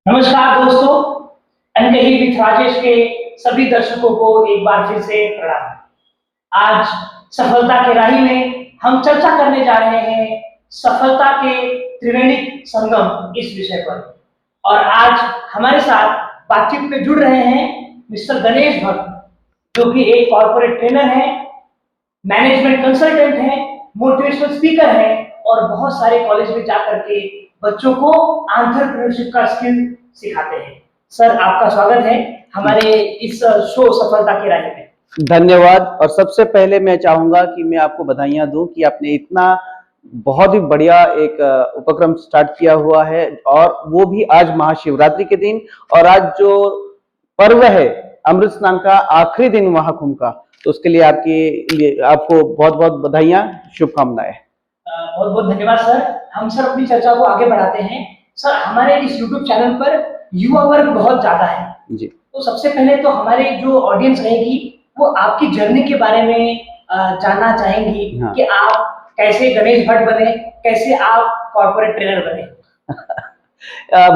नमस्कार दोस्तों, अनकही विथ राजेश के सभी दर्शकों को एक बार फिर से प्रणाम। आज सफलता की राही में हम चर्चा करने जा रहे हैं सफलता के त्रिवेणी संगम इस विषय पर। और आज हमारे साथ बातचीत में जुड़ रहे हैं मिस्टर गणेश भट्ट, जो कि एक कॉर्पोरेट ट्रेनर हैं, मैनेजमेंट कंसल्टेंट हैं, मोटिवेशनल स्पीकर हैं और बहुत सारे कॉलेज में जाकर के बच्चों को एंटरप्रेन्योरशिप का स्किल सिखाते हैं। सर, आपका स्वागत है हमारे इस शो सफलता की राह में। धन्यवाद। और सबसे पहले मैं चाहूंगा कि मैं आपको बधाइयां दूं कि आपने इतना बहुत ही बढ़िया एक उपक्रम स्टार्ट किया हुआ है, और वो भी आज महाशिवरात्रि के दिन, और आज जो पर्व है अमृत स्नान का आखिरी दिन महाकुंभ का, तो उसके लिए आपको बहुत बहुत बधाइयां, शुभकामनाएं। बहुत बहुत धन्यवाद सर। हम सर अपनी चर्चा को आगे बढ़ाते हैं। सर, हमारे इस यूट्यूब चैनल पर युवा वर्ग बहुत ज्यादा है जी। तो सबसे पहले तो हमारे जो ऑडियंस रहेगी वो आपकी जर्नी के बारे में जानना चाहेंगी। हाँ। कि आप कैसे गणेश भट्ट बने, कैसे आप कॉर्पोरेट ट्रेनर बने।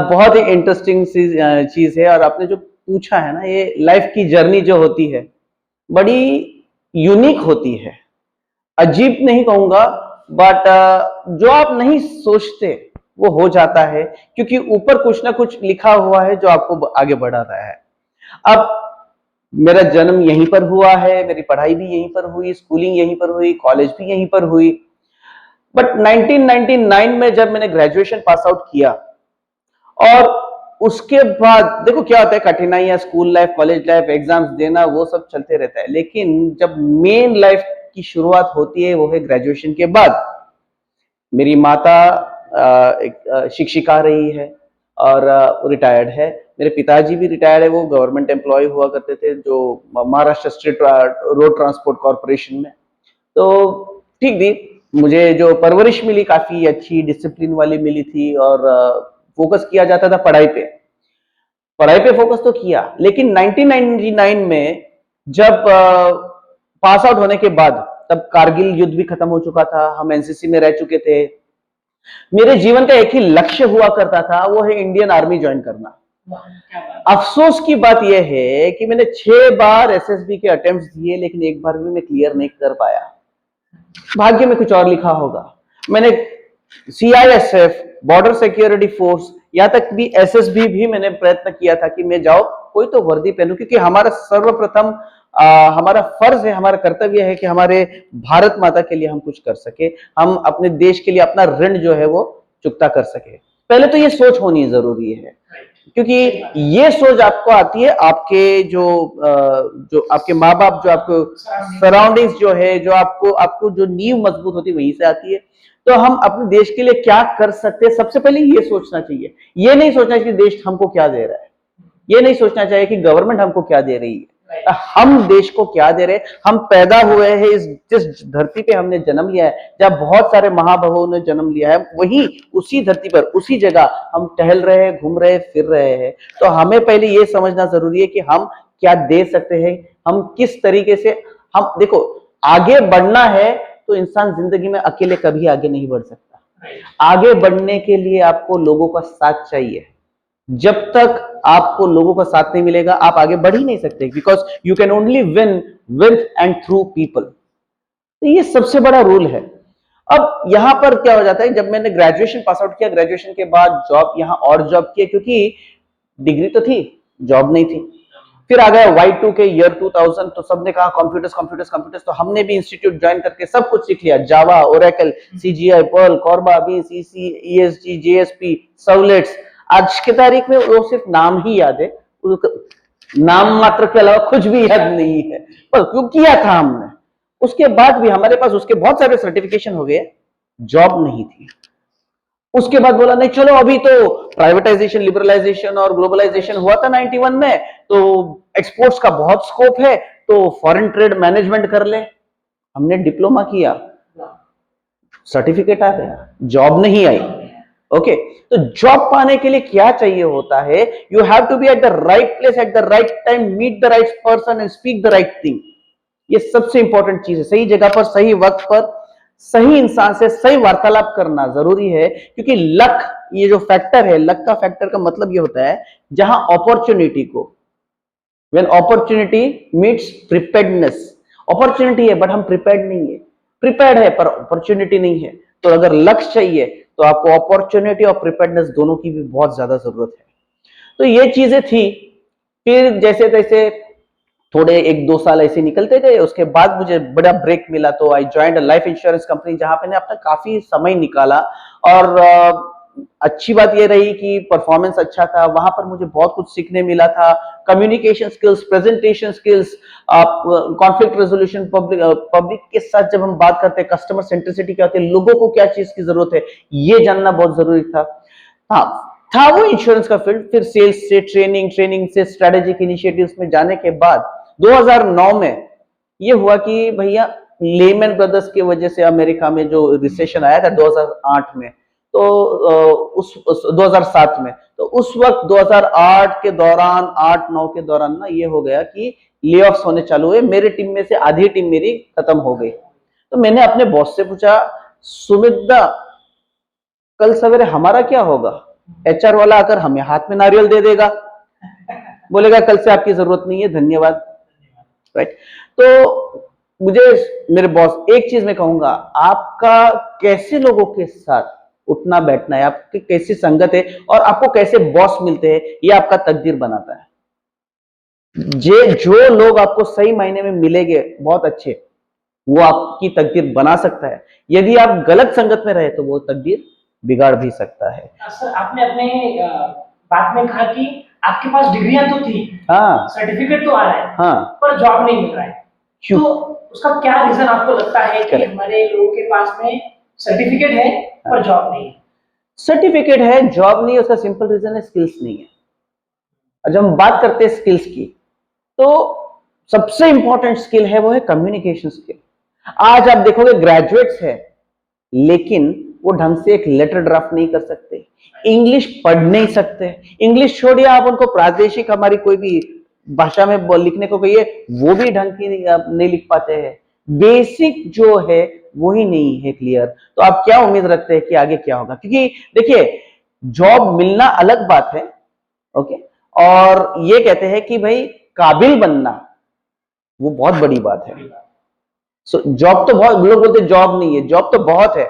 बहुत ही इंटरेस्टिंग चीज है, और आपने जो पूछा है ना, ये लाइफ की जर्नी जो होती है बड़ी यूनिक होती है। अजीब नहीं कहूंगा, बट जो आप नहीं सोचते वो हो जाता है, क्योंकि ऊपर कुछ ना कुछ लिखा हुआ है जो आपको आगे बढ़ा रहा है। अब मेरा जन्म यहीं पर हुआ है, मेरी पढ़ाई भी यहीं पर हुई, स्कूलिंग यहीं पर हुई, कॉलेज भी यहीं पर हुई। बट 1999 में जब मैंने ग्रेजुएशन पास आउट किया, और उसके बाद देखो क्या होता है, कठिनाइयां, school life, college life, exams देना, वो सब चलते रहता है। लेकिन जब मेन लाइफ की शुरुआत होती है वो है ग्रेजुएशन के बाद। मेरी माता एक शिक्षिका रही है और रिटायर्ड है। मेरे पिताजी भी रिटायर्ड है, वो गवर्नमेंट एम्प्लॉय हुआ करते थे, जो Maharashtra state road transport corporation में। तो ठीक थी, मुझे जो परवरिश मिली काफी अच्छी डिसिप्लिन वाली मिली थी, और फोकस किया जाता था पढ़ाई पे फोकस तो किया। लेकिन 1999 में जब पास आउट होने के बाद, तब कारगिल युद्ध भी खत्म हो चुका था, हम एनसीसी में रह चुके थे। मेरे जीवन का एक ही लक्ष्य हुआ करता था, वो है इंडियन आर्मी ज्वाइन करना। अफसोस की बात यह है कि मैंने 6 बार एसएसबी के अटेम्प्ट्स दिए, लेकिन एक बार भी मैं क्लियर नहीं कर पाया। भाग्य में कुछ और लिखा होगा। मैंने सीआईएसएफ, बॉर्डर सिक्योरिटी फोर्स, यहाँ तक भी एसएसबी भी मैंने प्रयत्न किया था कि मैं जाऊं, कोई तो वर्दी पहनूं, क्योंकि हमारा सर्वप्रथम हमारा फर्ज है, हमारा कर्तव्य है कि हमारे भारत माता के लिए हम कुछ कर सके, हम अपने देश के लिए अपना ऋण जो है वो चुकता कर सके। पहले तो ये सोच होनी जरूरी है, क्योंकि ये सोच आपको आती है आपके जो आपके माँ बाप, जो आपको सराउंडिंग्स जो है, जो आपको जो नींव मजबूत होती है, वहीं से आती है। तो हम अपने देश के लिए क्या कर सकते हैं, सबसे पहले ये सोचना चाहिए। ये नहीं सोचना चाहिए कि देश हमको क्या दे रहा है, ये नहीं सोचना चाहिए कि गवर्नमेंट हमको क्या दे रही है, हम देश को क्या दे रहे हैं। हम पैदा हुए हैं जिस धरती पे हमने जन्म लिया है, जब बहुत सारे महाबाहुओं ने जन्म लिया है, वही उसी धरती पर, उसी जगह हम टहल रहे हैं, घूम रहे हैं, फिर रहे हैं। तो हमें पहले ये समझना जरूरी है कि हम क्या दे सकते हैं, हम किस तरीके से, हम देखो, आगे बढ़ना है तो इंसान जिंदगी में अकेले कभी आगे नहीं बढ़ सकता। आगे बढ़ने के लिए आपको लोगों का साथ चाहिए। जब तक आपको लोगों का साथ नहीं मिलेगा, आप आगे बढ़ ही नहीं सकते, because you can only win with and through people. तो ये सबसे बड़ा रूल है। अब यहां पर क्या हो जाता है, जब मैंने ग्रेजुएशन पास आउट किया, ग्रेजुएशन के बाद जॉब, यहां और जॉब किया, क्योंकि डिग्री तो थी, जॉब नहीं थी। फिर आ गया Y2 के ईयर 2000, तो सबने कहा कंप्यूटर्स कंप्यूटर्स कंप्यूटर्स, तो हमने भी इंस्टीट्यूट ज्वाइन करके सब कुछ सीख लिया, जावा, ओरेकल, सीजीआई, पर्ल, कॉर्बा, बीस, ईसी, ईएसजी, जेएसपी, सर्वलेट्स। आज की तारीख में वो सिर्फ नाम ही याद है, नाम मात्र के अलावा कुछ भी याद नहीं है, पर क्यों किया था हमने। उसके बाद भी हमारे पास उसके बहुत सारे सर्टिफिकेशन हो गए, जॉब नहीं थी। उसके बाद बोला नहीं, चलो अभी तो प्राइवेटाइजेशन, लिबरलाइजेशन और ग्लोबलाइजेशन हुआ था 91 में, तो एक्सपोर्ट्स का बहुत स्कोप है, तो फॉरेन ट्रेड मैनेजमेंट कर ले। हमने डिप्लोमा किया, सर्टिफिकेट आ गया, जॉब नहीं आई। ओके, तो जॉब पाने के लिए क्या चाहिए होता है, you have to be at the right place at the right time, meet the right person and speak the right thing. ये सबसे इंपॉर्टेंट चीज है, सही जगह पर, सही वक्त पर, सही इंसान से सही वार्तालाप करना जरूरी है, क्योंकि लक, ये जो फैक्टर है, लक का फैक्टर का मतलब ये होता है जहां अपॉर्चुनिटी को, when opportunity meets preparedness, opportunity है बट हम प्रिपेयर्ड नहीं है, प्रिपेयर्ड है पर अपॉर्चुनिटी नहीं है। तो अगर लक्ष्य चाहिए तो आपको अपॉर्चुनिटी और प्रिपेयर्डनेस दोनों की भी बहुत ज्यादा जरूरत है। तो ये चीजें थी। फिर जैसे तैसे थोड़े 1-2 साल ऐसे निकलते गए, उसके बाद मुझे बड़ा ब्रेक मिला, तो आई ज्वाइंड लाइफ इंश्योरेंस कंपनी, जहां पे मैंने अपना काफी समय निकाला। और अच्छी बात ये रही कि परफॉर्मेंस अच्छा था, वहां पर मुझे बहुत कुछ सीखने मिला था। कम्युनिकेशन स्किल्स, प्रेजेंटेशन स्किल्स, आप कॉन्फ्लिक्ट रेजोल्यूशन, पब्लिक के साथ जब हम बात करते हैं, कस्टमर सेंट्रिसिटी क्या होती है, लोगों को क्या चीज की जरूरत है, ये जानना बहुत जरूरी था। हाँ, था वो इंश्योरेंस का फील्ड। फिर सेल्स से ट्रेनिंग, ट्रेनिंग से स्ट्रेटेजिक इनिशिएटिव्स में जाने के बाद 2009 में ये हुआ कि भैया लेमन ब्रदर्स की वजह से अमेरिका में जो रिसेशन आया था 2008 में, तो उस 2007 में, तो उस वक्त 2008 के दौरान, 8-9 के दौरान ना ये हो गया कि ले ऑफ्स होने चालू हुए। मेरे टीम में से आधी टीम मेरी खत्म हो गई। तो मैंने अपने बॉस से पूछा, सुमित, कल सवेरे हमारा क्या होगा? एचआर वाला आकर हमें हाथ में नारियल दे देगा, बोलेगा कल से आपकी जरूरत नहीं है, धन्यवाद, राइट? तो मुझे मेरे बॉस, एक चीज मैं कहूंगा, आपका कैसे लोगों के साथ उठना बैठना है, आपकी कैसी संगत है और आपको कैसे बॉस मिलते हैं, ये आपका तकदीर बनाता है। जो लोग आपको सही मायने में मिलेंगे बहुत अच्छे, वो आपकी तकदीर बना सकता है। यदि आप गलत संगत में रहे तो वो तकदीर बिगाड़ भी सकता है। सर, आपने अपने बात में कहा कि आपके पास डिग्रियां तो थी, हाँ, सर्टिफिकेट तो आ रहा है, हाँ, पर जॉब नहीं मिल रहा है। क्यों? तो उसका क्या रीजन आपको लगता है कि Correct. हमारे लोगों के पास में सर्टिफिकेट है पर जॉब नहीं है? सर्टिफिकेट है, जॉब नहीं है, उसका सिंपल रीजन है स्किल्स नहीं है। और जब हम बात करते हैं स्किल्स की, तो सबसे इंपॉर्टेंट स्किल है वो है कम्युनिकेशन स्किल। आज आप देखोगे ग्रेजुएट्स है, लेकिन वो ढंग से एक लेटर ड्राफ्ट नहीं कर सकते, इंग्लिश पढ़ नहीं सकते। इंग्लिश छोड़िए, आप उनको प्रादेशिक हमारी कोई भी भाषा में लिखने को कहिए, वो भी ढंग की नहीं लिख पाते हैं। बेसिक जो है वही नहीं है क्लियर, तो आप क्या उम्मीद रखते हैं कि आगे क्या होगा? क्योंकि देखिए, जॉब मिलना अलग बात है, ओके, और ये कहते हैं कि भाई काबिल बनना वो बहुत बड़ी बात है। सो जॉब तो बहुत, लोग बोलते जॉब नहीं है, जॉब तो बहुत है,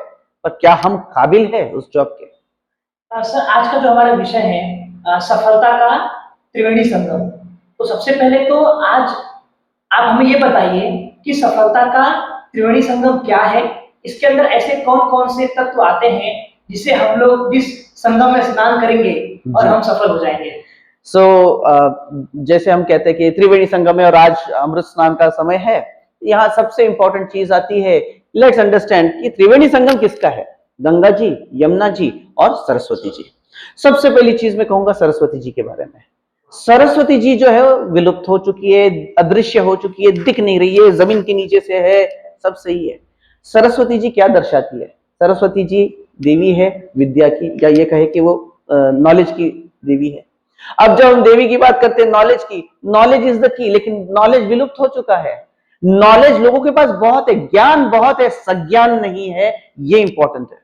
पर क्या हम काबिल है उस जॉब के? सर, आज का जो हमारा विषय है सफलता का त्रिवेणी संगम, तो सबसे पहले तो आज आप हमें ये बताइए कि सफलता का त्रिवेणी संगम क्या है, इसके अंदर ऐसे कौन कौन से तत्व आते हैं जिसे हम लोग जिस संगम में स्नान करेंगे और हम सफल हो जाएंगे। जैसे हम कहते हैं कि त्रिवेणी संगम है और आज अमृत स्नान का समय है, यहाँ सबसे इंपॉर्टेंट चीज आती है, लेट्स अंडरस्टैंड कि त्रिवेणी संगम किसका है? गंगा जी, यमुना जी और सरस्वती जी। सबसे पहली चीज मैं कहूंगा सरस्वती जी के बारे में। सरस्वती जी जो है विलुप्त हो चुकी है, अदृश्य हो चुकी है, दिख नहीं रही है, जमीन के नीचे से है, सब सही है। सरस्वती जी क्या दर्शाती है? सरस्वती जी देवी है विद्या की, या ये कहे कि वो नॉलेज की देवी है। अब जब हम देवी की बात करते हैं, नॉलेज की, नॉलेज इज द की, लेकिन नॉलेज विलुप्त हो चुका है। नॉलेज लोगों के पास बहुत है, ज्ञान बहुत है, सज्ञान नहीं है, ये इंपॉर्टेंट है।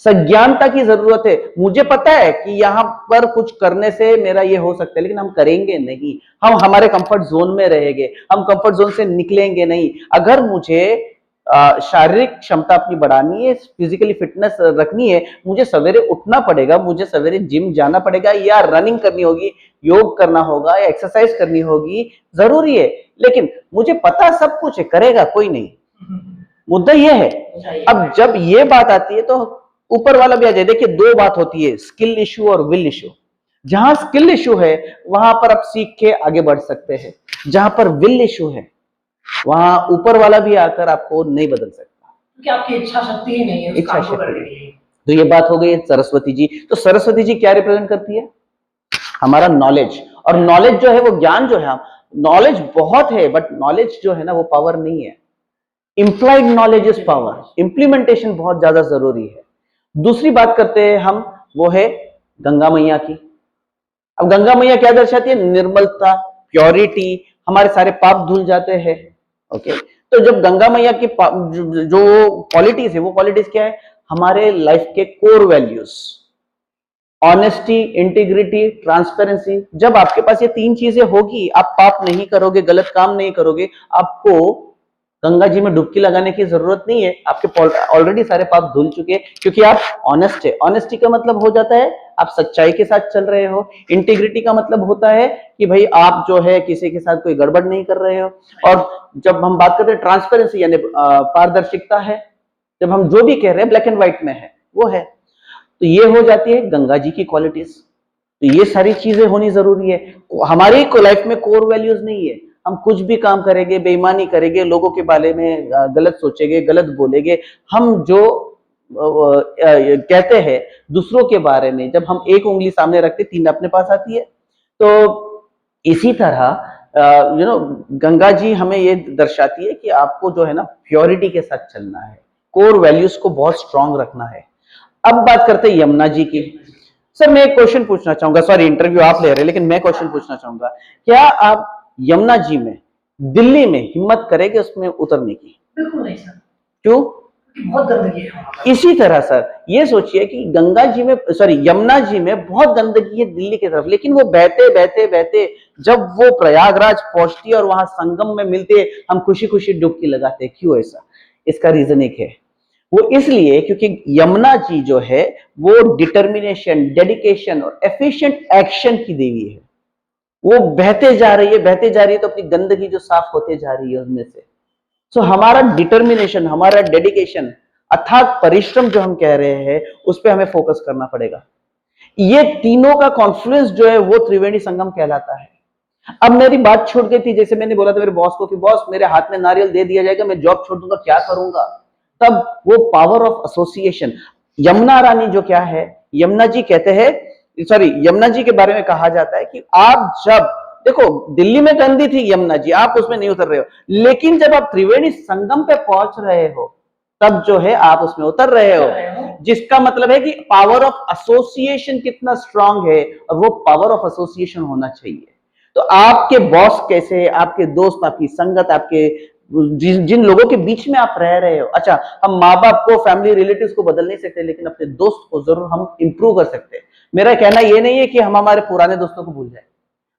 सज्ञानता की जरूरत है। मुझे पता है कि यहां पर कुछ करने से मेरा ये हो सकता है, लेकिन हम करेंगे नहीं, हम हमारे कंफर्ट जोन में रहेंगे, हम कंफर्ट जोन से निकलेंगे नहीं। अगर मुझे शारीरिक क्षमता अपनी बढ़ानी है, फिजिकली फिटनेस रखनी है, मुझे सवेरे उठना पड़ेगा, मुझे सवेरे जिम जाना पड़ेगा, या रनिंग करनी होगी, योग करना होगा, या एक्सरसाइज करनी होगी, जरूरी है। लेकिन मुझे पता सब कुछ है, करेगा कोई नहीं, मुद्दा यह है। अब जब ये बात आती है तो ऊपर वाला भी आ जाए। देखिए, दो बात होती है, स्किल इशू और विल इशू। जहां स्किल इशू है वहां पर आप सीख के आगे बढ़ सकते हैं, जहां पर विल इशू है वहां ऊपर वाला भी आकर आपको नहीं बदल सकता, क्योंकि आपकी इच्छा शक्ति ही नहीं है उस काम को करने के लिए। तो ये बात हो गई सरस्वती जी। तो सरस्वती जी क्या रिप्रेजेंट करती है? हमारा नॉलेज। और नॉलेज जो है वो ज्ञान जो है, नॉलेज बहुत है बट नॉलेज जो है ना वो पावर नहीं है। Implied knowledge is power, implementation बहुत ज्यादा जरूरी है। दूसरी बात करते हैं हम, वो है गंगा मैया की। अब गंगा मैया क्या दर्शाती है? निर्मलता, प्योरिटी, हमारे सारे पाप धुल जाते हैं, ओके। तो जब गंगा मैया की जो क्वालिटीज है, वो क्वालिटीज क्या है? हमारे लाइफ के core values, honesty, integrity, transparency. जब आपके पास ये तीन चीजें होगी, आप पाप नहीं करोगे, गलत काम नहीं करोगे, आपको गंगा जी में डुबकी लगाने की जरूरत नहीं है। आपके ऑलरेडी सारे पाप धुल चुके हैं, क्योंकि आप ऑनेस्ट है। ऑनेस्टी का मतलब हो जाता है आप सच्चाई के साथ चल रहे हो। इंटीग्रिटी का मतलब होता है कि भाई आप जो है किसी के साथ कोई गड़बड़ नहीं कर रहे हो। और जब हम बात करते हैं ट्रांसपेरेंसी, यानी पारदर्शिता है, जब हम जो भी कह रहे हैं ब्लैक एंड व्हाइट में है, वो है। तो ये हो जाती है गंगा जी की क्वालिटीज। तो ये सारी चीजें होनी जरूरी है। हमारी लाइफ में कोर वैल्यूज नहीं है, हम कुछ भी काम करेंगे, बेईमानी करेंगे, लोगों के बारे में गलत सोचेंगे, गलत बोलेंगे। हम जो कहते हैं दूसरों के बारे में, जब हम एक उंगली सामने रखते तीन अपने पास आती है। तो इसी तरह गंगा जी हमें ये दर्शाती है कि आपको जो है ना प्योरिटी के साथ चलना है, कोर वैल्यूज को बहुत स्ट्रांग रखना है। अब बात करते हैं यमुना जी की। सर मैं एक क्वेश्चन पूछना चाहूंगा, सॉरी इंटरव्यू आप ले रहे हैं, लेकिन मैं क्वेश्चन पूछना चाहूंगा, क्या आप यमुना जी में, दिल्ली में हिम्मत करेंगे उसमें उतरने की? बिल्कुल नहीं सर। क्यों? बहुत गंदगी है वहां पर। इसी तरह सर ये सोचिए कि गंगा जी में, सॉरी यमुना जी में बहुत गंदगी है दिल्ली की तरफ, लेकिन वो बहते बहते बहते जब वो प्रयागराज पहुंचती है और वहां संगम में मिलते हैं, हम खुशी खुशी डुबकी लगाते हैं। क्यों ऐसा? इसका रीजन एक है, वो इसलिए क्योंकि यमुना जी जो है वो डिटर्मिनेशन, डेडिकेशन और एफिशिएंट एक्शन की देवी है। वो बहते जा रही है, बहते जा रही है, तो अपनी गंदगी जो साफ होते जा रही है उसमें से। सो हमारा डिटर्मिनेशन, हमारा डेडिकेशन, अथाक परिश्रम जो हम कह रहे हैं, उस पर हमें फोकस करना पड़ेगा। ये तीनों का कॉन्फ्लुएंस जो है वो त्रिवेणी संगम कहलाता है। अब मेरी बात छूट गई थी, जैसे मैंने बोला था मेरे बॉस को कि बॉस मेरे हाथ में नारियल दे दिया जाएगा, मैं जॉब छोड़ दूंगा, क्या करूंगा? तब वो पावर ऑफ एसोसिएशन, यमुना रानी जो क्या है, यमुना जी कहते हैं, सॉरी यमुना जी के बारे में कहा जाता है कि आप जब देखो दिल्ली में गंदी थी यमुना जी, आप उसमें नहीं उतर रहे हो, लेकिन जब आप त्रिवेणी संगम पे पहुंच रहे हो तब जो है आप उसमें उतर रहे हो, जिसका मतलब है कि पावर ऑफ एसोसिएशन कितना स्ट्रांग है, और वो पावर ऑफ एसोसिएशन होना चाहिए। तो आपके बॉस कैसे है, आपके दोस्त, आपकी संगत, आपके जिन लोगों के बीच में आप रह रहे हो, अच्छा हम माँ बाप को, फैमिली रिलेटिव्स को बदल नहीं सकते, लेकिन अपने दोस्त को जरूर हम इंप्रूव कर सकते हैं। मेरा कहना ये नहीं है कि हम हमारे पुराने दोस्तों को भूल जाए,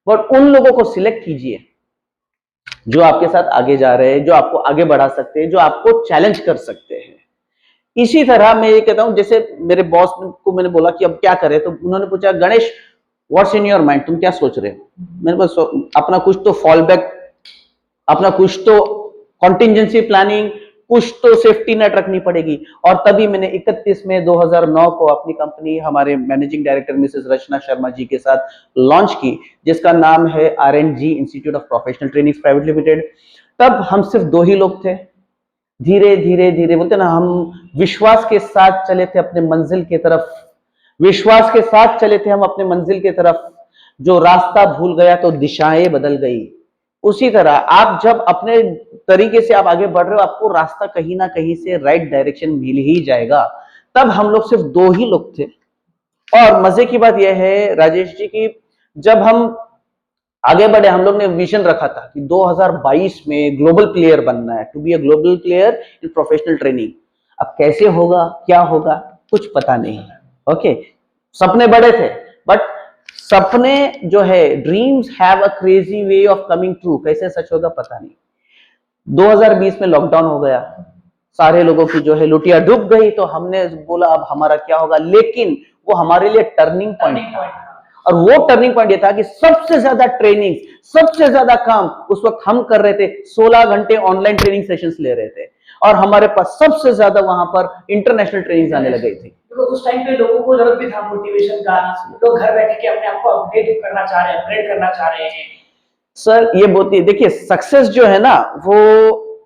बट उन लोगों को सिलेक्ट कीजिए जो आपके साथ आगे जा रहे हैं, जो आपको आगे बढ़ा सकते हैं, जो आपको चैलेंज कर सकते हैं। इसी तरह मैं ये कहता हूं, जैसे मेरे बॉस को मैंने बोला कि अब क्या करें, तो उन्होंने पूछा Ganesh what's in your mind, तुम क्या सोच रहे हो? मैंने बस अपना कुछ तो फॉल बैक, अपना कुछ तो कॉन्टिजेंसी प्लानिंग, कुछ तो सेफ्टी नेट रखनी पड़ेगी। और तभी मैंने 31 मई 2009 को अपनी कंपनी हमारे मैनेजिंग डायरेक्टर मिसेस रचना शर्मा जी के साथ लॉन्च की, जिसका नाम है R&G institute of professional training private limited. तब हम सिर्फ 2 ही लोग थे। धीरे धीरे धीरे बोलते ना, हम विश्वास के साथ चले थे अपने मंजिल की तरफ, विश्वास के साथ चले थे हम अपने मंजिल की तरफ। जो रास्ता भूल गया तो दिशाएं बदल गई। उसी तरह आप जब अपने तरीके से आप आगे बढ़ रहे हो, आपको रास्ता कहीं ना कहीं से राइट डायरेक्शन मिल ही जाएगा। तब हम लोग सिर्फ 2 ही लोग थे। और मजे की बात यह है राजेश जी की, जब हम आगे बढ़े, हम लोग ने विजन रखा था कि 2022 में ग्लोबल प्लेयर बनना है, to be a global player in professional training. अब कैसे होगा, क्या होगा, कुछ पता नहीं। ओके, सपने बड़े थे, बट सपने जो है, dreams have a crazy way of coming true, कैसे सच होगा पता नहीं। 2020 में लॉकडाउन हो गया, सारे लोगों की जो है लुटिया डूब गई, तो हमने बोला अब हमारा क्या होगा, लेकिन वो हमारे लिए टर्निंग पॉइंट था। और वो टर्निंग पॉइंट ये था कि सबसे ज्यादा ट्रेनिंग, सबसे ज्यादा काम उस वक्त हम कर रहे थे। 16 घंटे ऑनलाइन ट्रेनिंग सेशंस ले रहे थे, और हमारे पास सबसे ज्यादा वहां पर इंटरनेशनल ट्रेनिंग आने लग गई थी। तो उस टाइम पे लोगों को जरूरत भी था मोटिवेशन का, लोग घर बैठ के अपने आप को अपडेट करना चाह रहे हैं, अपग्रेड करना चाह रहे हैं। सर ये बहुत ही, देखिए सक्सेस जो है ना वो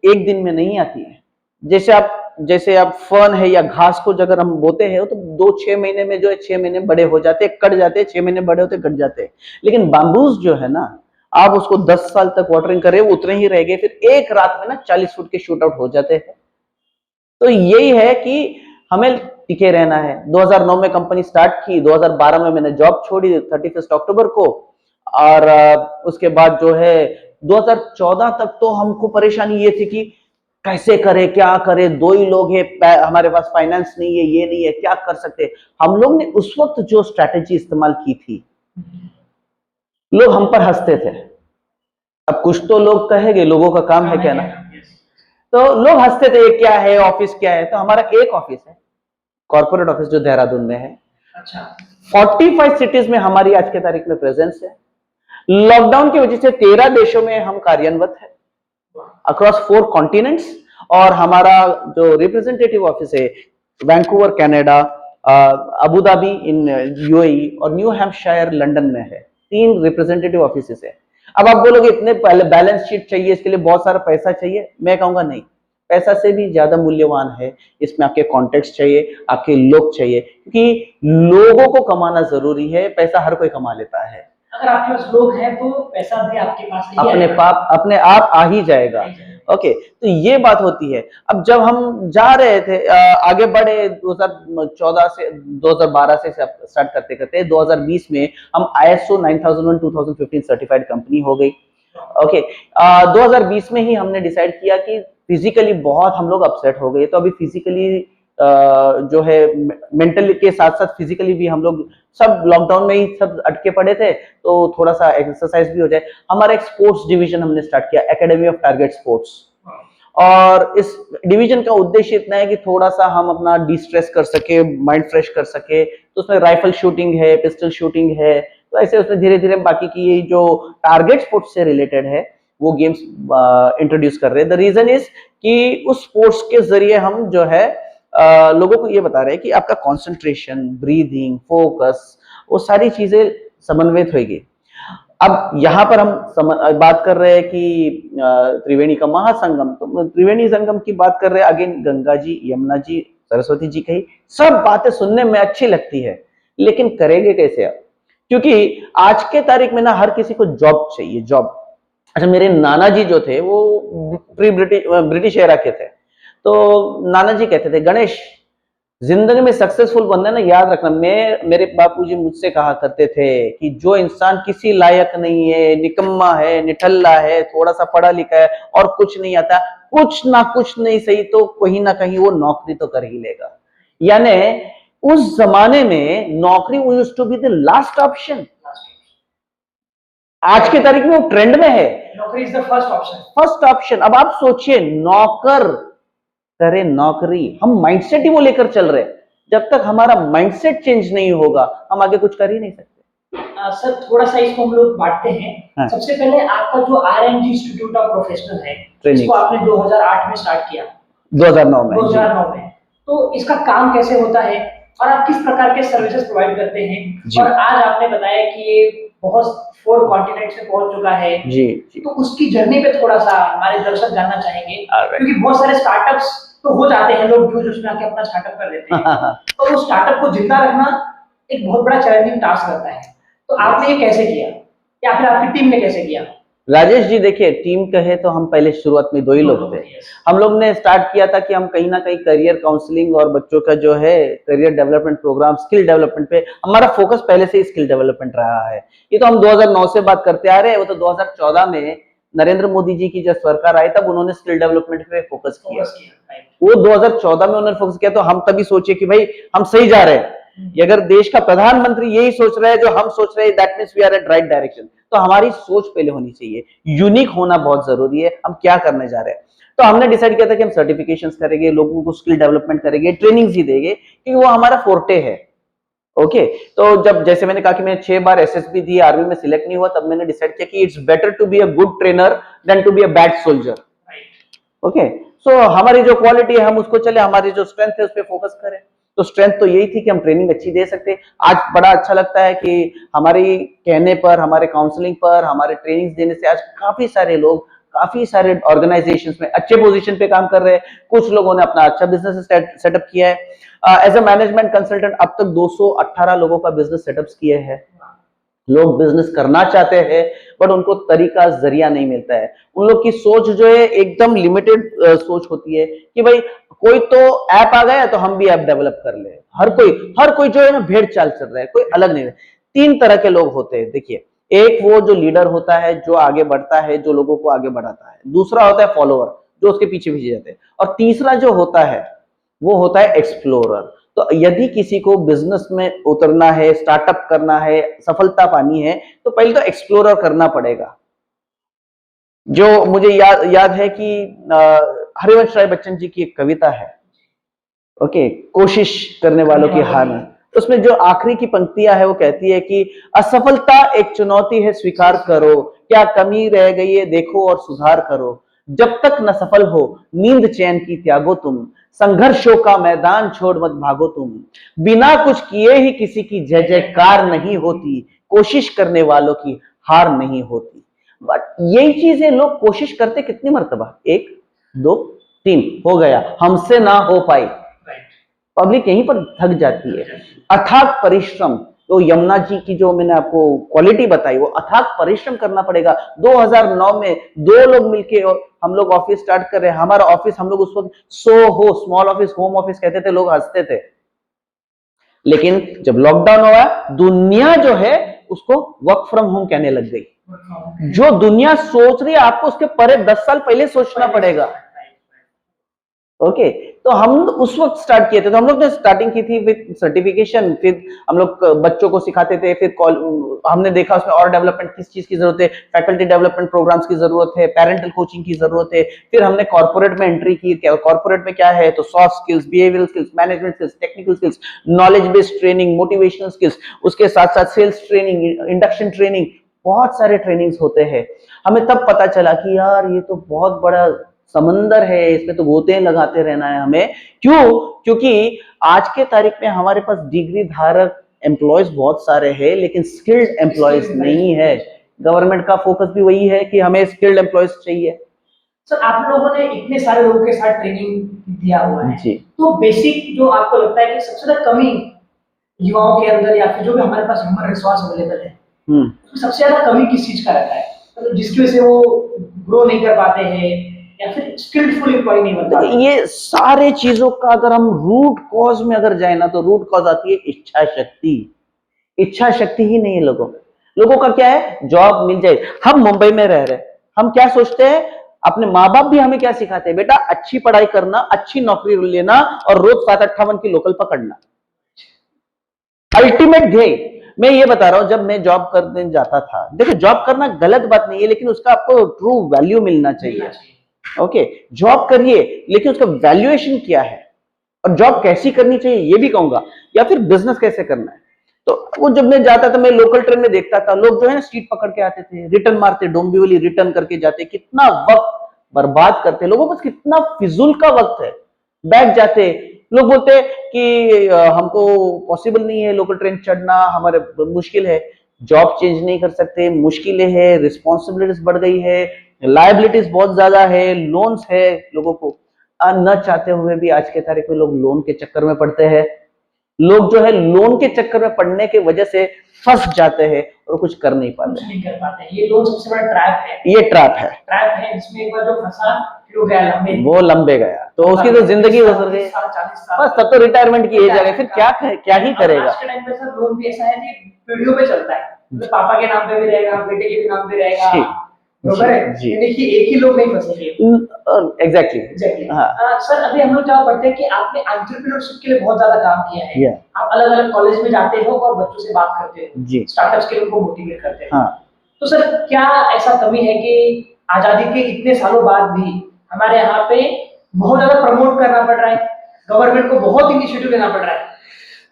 एक दिन में नहीं आती है। जैसे आप फर्न है या घास को अगर हम बोते हैं तो 2-6 महीने में जो है 6 महीने बड़े हो जाते हैं, कट जाते हैं, 6 महीने बड़े होते कट जाते हैं। लेकिन बाम्बूज जो है ना, आप उसको 10 साल तक वाटरिंग करें वो उतने ही रह गए, फिर एक रात में ना 40 फुट के शूट आउट हो जाते हैं। तो यही है कि हमें टिके रहना है। 2009 में कंपनी स्टार्ट की, 2012 में मैंने जॉब छोड़ी 31 अक्टूबर को, और उसके बाद जो है 2014 तक तो हमको परेशानी ये थी कि कैसे करे, क्या करे, दो ही लोग हैं, हमारे पास फाइनेंस नहीं है, ये नहीं है, क्या कर सकते। हम लोग ने उस वक्त जो स्ट्रैटेजी इस्तेमाल की थी, लोग हम पर हंसते थे। अब कुछ तो लोग कहेंगे, लोगों का काम है कहना, तो लोग हंसते थे, ये क्या है, ऑफिस क्या है। तो हमारा एक ऑफिस है, कॉर्पोरेट ऑफिस, जो देहरादून में है। अच्छा, 45 सिटीज में हमारी आज के तारीख में प्रेजेंस है। लॉकडाउन की वजह से 13 देशों में हम कार्यान्वित है, अक्रॉस 4 कॉन्टिनेंट्स। और हमारा जो रिप्रेजेंटेटिव ऑफिस है, Vancouver Canada, Abu Dhabi in UAE और न्यू हैम्पशायर लंदन में है। 3 रिप्रेजेंटेटिव ऑफिस है। अब आप बोलोगे इतने बैलेंस शीट चाहिए, इसके लिए बहुत सारा पैसा चाहिए। मैं कहूंगा नहीं, पैसा से भी ज्यादा मूल्यवान है इसमें आपके कॉन्टेक्ट चाहिए, आपके लोग चाहिए, क्योंकि लोगों को कमाना जरूरी है। पैसा हर कोई कमा लेता है, अगर आपके पास लोग हैं तो पैसा भी आपके पास ही अपने आप आ ही जाएगा। ओके, तो ये बात होती है। अब जब हम जा रहे थे, आगे बढ़े, 2014 से 2012 से स्टार्ट करते करते 2020 में हम ISO 9001 2015 सर्टिफाइड कंपनी हो गई। ओके, 2020 में ही हमने डिसाइड किया कि फिजिकली बहुत हम लोग अपसेट हो गए, तो अभी फिजिकली जो है, मेंटली के साथ साथ फिजिकली भी हम लोग सब लॉकडाउन में ही सब अटके पड़े थे, तो थोड़ा सा एक्सरसाइज भी हो जाए। हमारा एक स्पोर्ट्स डिवीजन हमने स्टार्ट किया, एकेडमी ऑफ टारगेट स्पोर्ट्स। और इस डिवीजन का उद्देश्य इतना है कि थोड़ा सा हम अपना डिस्ट्रेस कर सके, माइंड फ्रेश कर सके। तो उसमें राइफल शूटिंग है, पिस्टल शूटिंग है, तो ऐसे उसमें धीरे धीरे बाकी की जो टारगेट स्पोर्ट्स से रिलेटेड है वो गेम्स इंट्रोड्यूस कर रहे हैं। द रीजन इज कि उस स्पोर्ट्स के जरिए हम जो है लोगों को ये बता रहे हैं कि आपका कंसंट्रेशन, ब्रीदिंग, फोकस, वो सारी चीजें समन्वित होगी। अब यहाँ पर हम बात कर रहे हैं कि त्रिवेणी का महासंगम, तो त्रिवेणी संगम की बात कर रहे हैं। अगेन गंगा जी, यमुना जी, सरस्वती जी कही, सब बातें सुनने में अच्छी लगती है, लेकिन करेंगे कैसे आप? क्योंकि आज के तारीख में ना हर किसी को जॉब चाहिए, जॉब। अच्छा, मेरे नाना जी जो थे वो प्री ब्रिटिश एरा के थे, तो नाना जी कहते थे, गणेश, जिंदगी में सक्सेसफुल बनना है ना, याद रखना, मेरे बापूजी मुझसे कहा करते थे कि जो इंसान किसी लायक नहीं है, निकम्मा है, निठल्ला है, थोड़ा सा पढ़ा लिखा है और कुछ नहीं आता, कुछ ना कुछ नहीं सही तो कहीं ना कहीं वो नौकरी तो कर ही लेगा। यानी उस जमाने में नौकरी used to be the last option. आज की तारीख में वो ट्रेंड में है, नौकरी is the first option, first option. अब आप सोचिए, नौकर करे नौकरी, हम माइंडसेट ही वो लेकर चल रहे हैं। जब तक हमारा माइंडसेट चेंज नहीं होगा हम आगे कुछ कर ही नहीं सकते। सर थोड़ा सा इसको हम लोग बांटते हैं। हाँ। सबसे पहले आपका जो RMG इंस्टीट्यूट ऑफ प्रोफेशनल है, ट्रेनिंग, इसको आपने 2008 में स्टार्ट किया, 2009 में। 2009 में। तो इसका काम कैसे होता है और आप किस प्रकार के सर्विसेज प्रोवाइड करते हैं? और आज आपने बताया कि ये बहुत 4 कॉन्टिनेंट्स में पहुंच चुका है जी, जी। तो उसकी जर्नी पे थोड़ा सा हमारे दर्शक जानना चाहेंगे, क्योंकि बहुत सारे स्टार्टअप्स तो हो जाते हैं, लोग जो उसमें आके अपना स्टार्टअप कर लेते हैं तो उस स्टार्टअप को जिंदा रखना एक बहुत बड़ा चैलेंजिंग टास्क रहता है। तो आपने ये कैसे किया या फिर आपकी टीम ने कैसे किया? राजेश जी, देखिए, टीम कहे तो हम पहले शुरुआत में 2 ही लोग थे। हम लोग ने स्टार्ट किया था कि हम कहीं ना कहीं करियर काउंसलिंग और बच्चों का जो है career development program, skill development पे हमारा फोकस पहले से ही स्किल डेवलपमेंट रहा है। ये तो हम 2009 से बात करते आ रहे हैं। वो तो 2014 में नरेंद्र मोदी जी की जब सरकार आई तब उन्होंने स्किल डेवलपमेंट पे फोकस किया। वो 2014 में उन्होंने फोकस किया, तो हम तभी सोचे कि भाई हम सही जा रहे हैं। अगर देश का प्रधानमंत्री यही सोच रहा है जो हम सोच रहे हैं, that means we are at right direction. तो हमारी सोच पहले होनी चाहिए, यूनिक होना बहुत जरूरी है, हम क्या करने जा रहे हैं। तो हमने डिसाइड किया था कि हम सर्टिफिकेशंस करेंगे, लोगों को स्किल डेवलपमेंट करेंगे, ट्रेनिंग्स ही देंगे, क्योंकि वो हमारा फोर्टे है। ओके, तो जब जैसे मैंने कहा कि मैं 6 बार SSB दी, आर्मी में सिलेक्ट नहीं हुआ, तब मैंने डिसाइड किया कि it's better to be a good trainer than to be a bad soldier. Okay, so हमारी जो क्वालिटी है हम उसको चले, हमारी जो स्ट्रेंथ है उस पर फोकस करें। तो स्ट्रेंथ तो यही थी कि हम ट्रेनिंग अच्छी दे सकते। आज बड़ा अच्छा लगता है कि हमारी कहने पर, हमारे काउंसलिंग पर, हमारे ट्रेनिंग देने से आज काफी सारे लोग, काफी सारे ऑर्गेनाइजेशंस में अच्छे पोजीशन पे काम कर रहे हैं। कुछ लोगों ने अपना अच्छा बिजनेस सेटअप किया है। एज अ मैनेजमेंट कंसल्टेंट अब तक 218 लोगों का बिजनेस सेटअप किए हैं। लोग बिजनेस करना चाहते हैं बट उनको तरीका, जरिया नहीं मिलता है। उन लोग की सोच जो है एकदम लिमिटेड सोच होती है कि भाई कोई तो ऐप आ गया तो हम भी ऐप डेवलप कर ले। हर कोई जो है ना भेड़ चाल चल रहा है, कोई अलग नहीं है। 3 तरह के लोग होते हैं। देखिए, एक वो जो लीडर होता है, जो आगे बढ़ता है, जो लोगों को आगे बढ़ाता है। दूसरा होता है फॉलोअर, जो उसके पीछे पीछे जाते हैं। और तीसरा जो होता है वो होता है एक्सप्लोरर। तो यदि किसी को बिजनेस में उतरना है, स्टार्टअप करना है, सफलता पानी है, तो पहले तो एक्सप्लोरर करना पड़ेगा। जो मुझे याद है कि हरिवंश राय बच्चन जी की एक कविता है, ओके, कोशिश करने वालों की हार नहीं। उसमें जो आखिरी की पंक्तियां है वो कहती है कि असफलता एक चुनौती है, स्वीकार करो, क्या कमी रह गई है देखो और सुधार करो, जब तक न सफल हो नींद चैन की त्यागो तुम, संघर्षों का मैदान छोड़ मत भागो तुम, बिना कुछ किए ही किसी की जय जयकार नहीं होती, कोशिश करने वालों की हार नहीं होती। बट यही चीजें लोग कोशिश करते कितनी मर्तबा, 1 2 3 हो गया, हमसे ना हो पाई, पब्लिक यहीं पर थक जाती है। अथाक परिश्रम, तो यमुना जी की जो मैंने आपको क्वालिटी बताई, वो अथाक परिश्रम करना पड़ेगा। 2009 में 2 लोग मिलके हम लोग ऑफिस स्टार्ट कर रहे हैं। हमारा ऑफिस, हम लोग उस वक्त SOHO, small office, home office कहते थे, लोग हंसते थे। लेकिन जब लॉकडाउन हुआ, दुनिया जो है उसको वर्क फ्रॉम होम कहने लग गई। जो दुनिया सोच रही है आपको उसके परे 10 साल पहले सोचना पड़ेगा। ओके, तो हम उस वक्त स्टार्ट किए थे। तो हम लोग ने स्टार्टिंग की थी विद सर्टिफिकेशन, फिर हम लोग बच्चों को सिखाते थे, फिर हमने देखा उसमें और डेवलपमेंट किस चीज की जरूरत है, फैकल्टी डेवलपमेंट प्रोग्राम्स की जरूरत है, पेरेंटल कोचिंग की जरूरत है। फिर हमने कॉर्पोरेट में एंट्री की। कॉर्पोरेट में क्या है, तो soft skills, behavioural skills, management skills, technical skills, knowledge based training, motivational skills, उसके साथ साथ सेल्स ट्रेनिंग, इंडक्शन ट्रेनिंग, बहुत सारे ट्रेनिंग्स होते हैं। हमें तब पता चला कि यार ये तो बहुत बड़ा समंदर है, इसमें तो गोते लगाते रहना है हमें। क्यों? क्योंकि आज के तारीख में हमारे पास डिग्री धारक एम्प्लॉयज बहुत सारे हैं, लेकिन स्किल्ड एम्प्लॉयज नहीं है। गवर्नमेंट का फोकस भी वही है कि हमें स्किल्ड एम्प्लॉयज चाहिए। सर, आप लोगों ने इतने सारे लोगों के साथ ट्रेनिंग दिया हुआ है जी, तो बेसिक जो आपको लगता है कि सबसे ज्यादा कमी युवाओं के अंदर या फिर जो भी हमारे पास ह्यूमन रिसोर्स अवेलेबल है, सबसे ज्यादा कमी किस चीज का रहता है, मतलब जिसकी वजह से वो ग्रो नहीं कर पाते हैं या फिर स्किलफुल एम्प्लॉय नहीं बन पाते? ये सारे चीजों का अगर हम रूट कॉज में अगर जाए ना, तो रूट कॉज आती है इच्छा शक्ति। इच्छा शक्ति ही नहीं है लोगों में। लोगों का क्या है, जॉब मिल जाए। हम मुंबई में रह रहे, हम क्या सोचते हैं, अपने माँ बाप भी हमें क्या सिखाते हैं, बेटा अच्छी पढ़ाई करना, अच्छी नौकरी लेना और रोज 758 की लोकल पकड़ना, अल्टीमेट ध्येय। मैं ये बता रहा हूं, जब मैं जॉब करने जाता था, देखो जॉब करना गलत बात नहीं है, लेकिन उसका आपको ट्रू वैल्यू मिलना चाहिए। ओके, जॉब करिए, लेकिन उसका वैल्यूएशन क्या है और जॉब कैसी करनी चाहिए ये भी कहूंगा, या फिर बिजनेस कैसे करना है। तो वो जब मैं जाता था, मैं लोकल ट्रेन में देखता था, लोग जो है ना सीट पकड़ के आते थे, रिटर्न मारते, डोंबिवली रिटर्न करके जाते, कितना वक्त बर्बाद करते। लोगों के पास कितना फिजूल का वक्त है, बैठ जाते। लोग बोलते कि हमको पॉसिबल नहीं है लोकल ट्रेन चढ़ना, हमारे मुश्किल है। जॉब चेंज नहीं कर सकते, मुश्किलें है, रिस्पॉन्सिबिलिटीज बढ़ गई है, लाइबिलिटीज बहुत ज्यादा है, लोन्स है लोगों को। न चाहते हुए भी आज के तारीख में लोग लोन के चक्कर में पड़ते हैं। लोग जो है लोन के चक्कर में पड़ने की वजह से फंस जाते हैं और कुछ कर नहीं कुछ पाते। नहीं कर पाते। ये लोन सबसे बड़ा ट्रैप है। ये ट्रैप है, ट्रैप है जिसमें एक बार जो फंसा फिर वो गया लंबे, वो लंबे गया तो उसकी तो जिंदगी गुजर गई, 40 साल बस तब तो रिटायरमेंट की एज आ गई, फिर क्या ही करेगा। आज के टाइम पे सर लोन भी ऐसा है कि पीढ़ियों पे चलता है, मतलब पापा के नाम पे भी रहेगा, बेटे के भी नाम पे रहेगा, बरोबर है। जी, यानी कि एक ही लोग नहीं फंसेंगे। एग्जैक्टली। हाँ, सर, अभी हम लोग क्या पढ़ते हैं कि आपने एंटरप्रेन्योरशिप के लिए बहुत ज्यादा काम किया है। Yeah. आप अलग अलग कॉलेज में जाते हो और बच्चों से बात करते हो, जी, स्टार्टअप्स के लिए उनको मोटिवेट करते हो। हाँ, तो सर, क्या ऐसा कमी है कि आजादी के इतने सालों बाद भी हमारे यहाँ पे बहुत ज्यादा प्रमोट करना पड़ रहा है, गवर्नमेंट को बहुत इनिशिएटिव लेना पड़ रहा है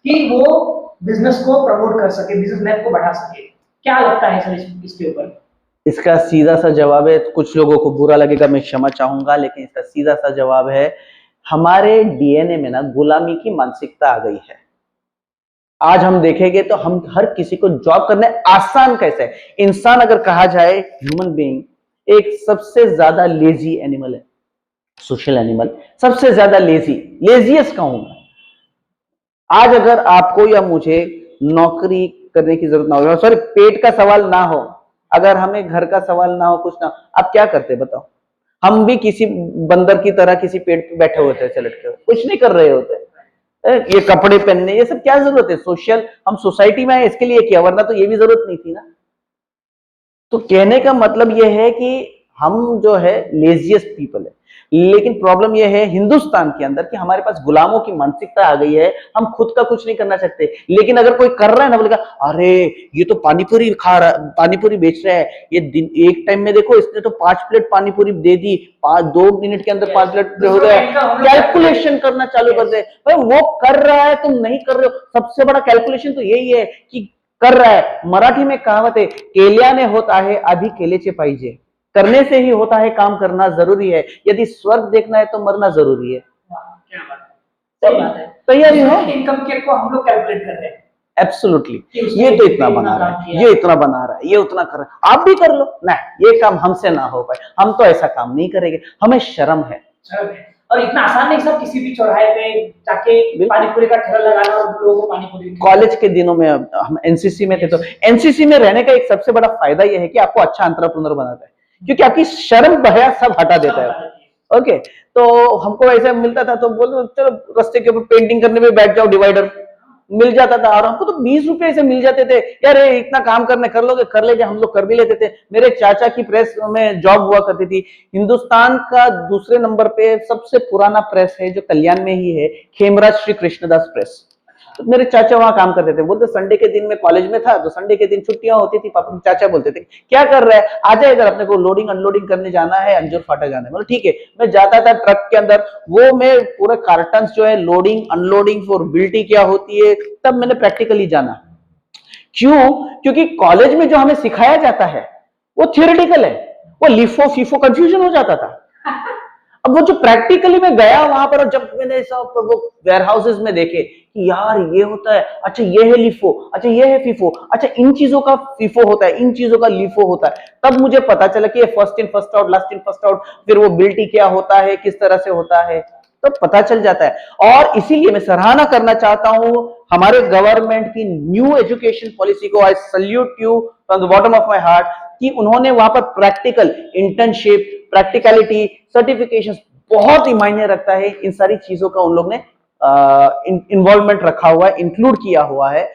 कि वो बिजनेस को प्रमोट कर सके, बिजनेसमैन को बढ़ा सके? क्या लगता है सर इसके ऊपर? इसका सीधा सा जवाब है, कुछ लोगों को बुरा लगेगा, मैं क्षमा चाहूंगा, लेकिन इसका सीधा सा जवाब है, हमारे डीएनए में ना गुलामी की मानसिकता आ गई है। आज हम देखेंगे तो हम हर किसी को जॉब करने आसान कैसे है। इंसान अगर कहा जाए, ह्यूमन बीइंग एक सबसे ज्यादा लेजी एनिमल है, सोशल एनिमल, सबसे ज्यादा लेजीएस्ट कहूंगा। आज अगर आपको या मुझे नौकरी करने की जरूरत ना हो, सॉरी पेट का सवाल ना हो, अगर हमें घर का सवाल ना हो, कुछ ना, आप क्या करते बताओ? हम भी किसी बंदर की तरह किसी पेड़ पे बैठे होते हैं, लटके हुए, कुछ नहीं कर रहे होते। ये कपड़े पहनने, ये सब क्या जरूरत है? सोशल, हम सोसाइटी में आए इसके लिए किया, वरना तो ये भी जरूरत नहीं थी ना। तो कहने का मतलब ये है कि हम जो है लेजिएस्ट पीपल है। लेकिन प्रॉब्लम यह है हिंदुस्तान के अंदर कि हमारे पास गुलामों की मानसिकता आ गई है, हम खुद का कुछ नहीं करना चाहते। लेकिन अगर कोई कर रहा है ना, बोलेगा अरे ये तो पानीपुरी खा रहा, पानीपुरी बेच रहा है, ये दिन एक टाइम में देखो इसने तो 5 प्लेट पानीपुरी दे दी, 2 मिनट के अंदर 5 प्लेट हो गया। कैलकुलेशन करना चालू कर दे भाई, वो कर रहा है तुम नहीं कर रहे हो। सबसे बड़ा कैलकुलेशन तो यही है कि कर रहा है। मराठी में कहावत है, केल्याने होता है आधी केलेचे पाहिजे। करने से ही होता है, काम करना जरूरी है। यदि स्वर्ग देखना है तो मरना जरूरी है। क्या बात है, सही बात है। तैयारी है, इनकम के को हम लोग कैलकुलेट कर रहे हैं। एब्सोल्युटली, ये तो इतना बना रहा है, ये इतना बना रहा है, ये उतना कर रहा है, आप भी कर लो ना। ये काम हमसे ना हो पाए, हम तो ऐसा काम नहीं करेंगे, हमें शर्म है। और इतना आसान नहीं सर, किसी भी चौराहे पे जाके पानीपुरी का ठेला लगाना और लोगों को पानीपुरी। कॉलेज के दिनों में हम एनसीसी में थे, तो एनसीसी में रहने का एक सबसे बड़ा फायदा यह है कि आपको अच्छा एंटरप्रेन्योर बनाता है, क्योंकि आपकी शर्म भया सब हटा देता है। ओके, तो हमको ऐसा मिलता था तो बोलो चलो रास्ते के ऊपर पेंटिंग करने में बैठ जाओ, डिवाइडर मिल जाता था, और हमको तो 20 रुपए से मिल जाते थे। यार इतना काम करने कर लोगे, कर लेंगे, हम लोग कर भी लेते थे। मेरे चाचा की प्रेस में जॉब हुआ करती थी। हिंदुस्तान का दूसरे नंबर पे सबसे पुराना प्रेस है जो कल्याण में ही है, खेमराज श्री कृष्णदास प्रेस। तो मेरे चाचा वहां काम करते थे। बोलते संडे के दिन में कॉलेज में था, तो संडे के दिन छुट्टियां होती थी। पापा चाचा बोलते थे क्या कर रहा है, आजा इधर, अपने को लोडिंग अनलोडिंग करने जाना है, अंजूर फाटा जाना है। मतलब ठीक है, मैं जाता था ट्रक के अंदर, वो मैं पूरे कार्टन जो है लोडिंग अनलोडिंग फॉर बिल्टी क्या होती है, तब मैंने प्रैक्टिकली जाना। क्यों? क्योंकि कॉलेज में जो हमें सिखाया जाता है वो थियोरेटिकल है, वो लिफो फीफो कंफ्यूजन हो जाता था। अब वो जो प्रैक्टिकली मैं गया वहां पर, और जब मैंने सब वो वेयर हाउसेज में देखे कि यार ये होता है, अच्छा ये है लिफो, अच्छा ये है फीफो, अच्छा इन चीजों का फीफो होता है, इन चीजों का लिफो होता है, तब मुझे पता चला कि ये first in first out, last in first out, फिर वो बिल्टी क्या होता है, किस तरह से होता है, तो पता चल जाता है। और इसीलिए मैं सराहना करना चाहता हूं हमारे गवर्नमेंट की न्यू एजुकेशन पॉलिसी को। I salute you from the bottom of my heart कि उन्होंने वहां पर प्रैक्टिकल, इंटर्नशिप, प्रैक्टिकलिटी, सर्टिफिकेशन बहुत ही मायने रखता है। इन सारी चीजों का उन लोग ने इन्वॉल्वमेंट रखा हुआ है, इंक्लूड किया हुआ है।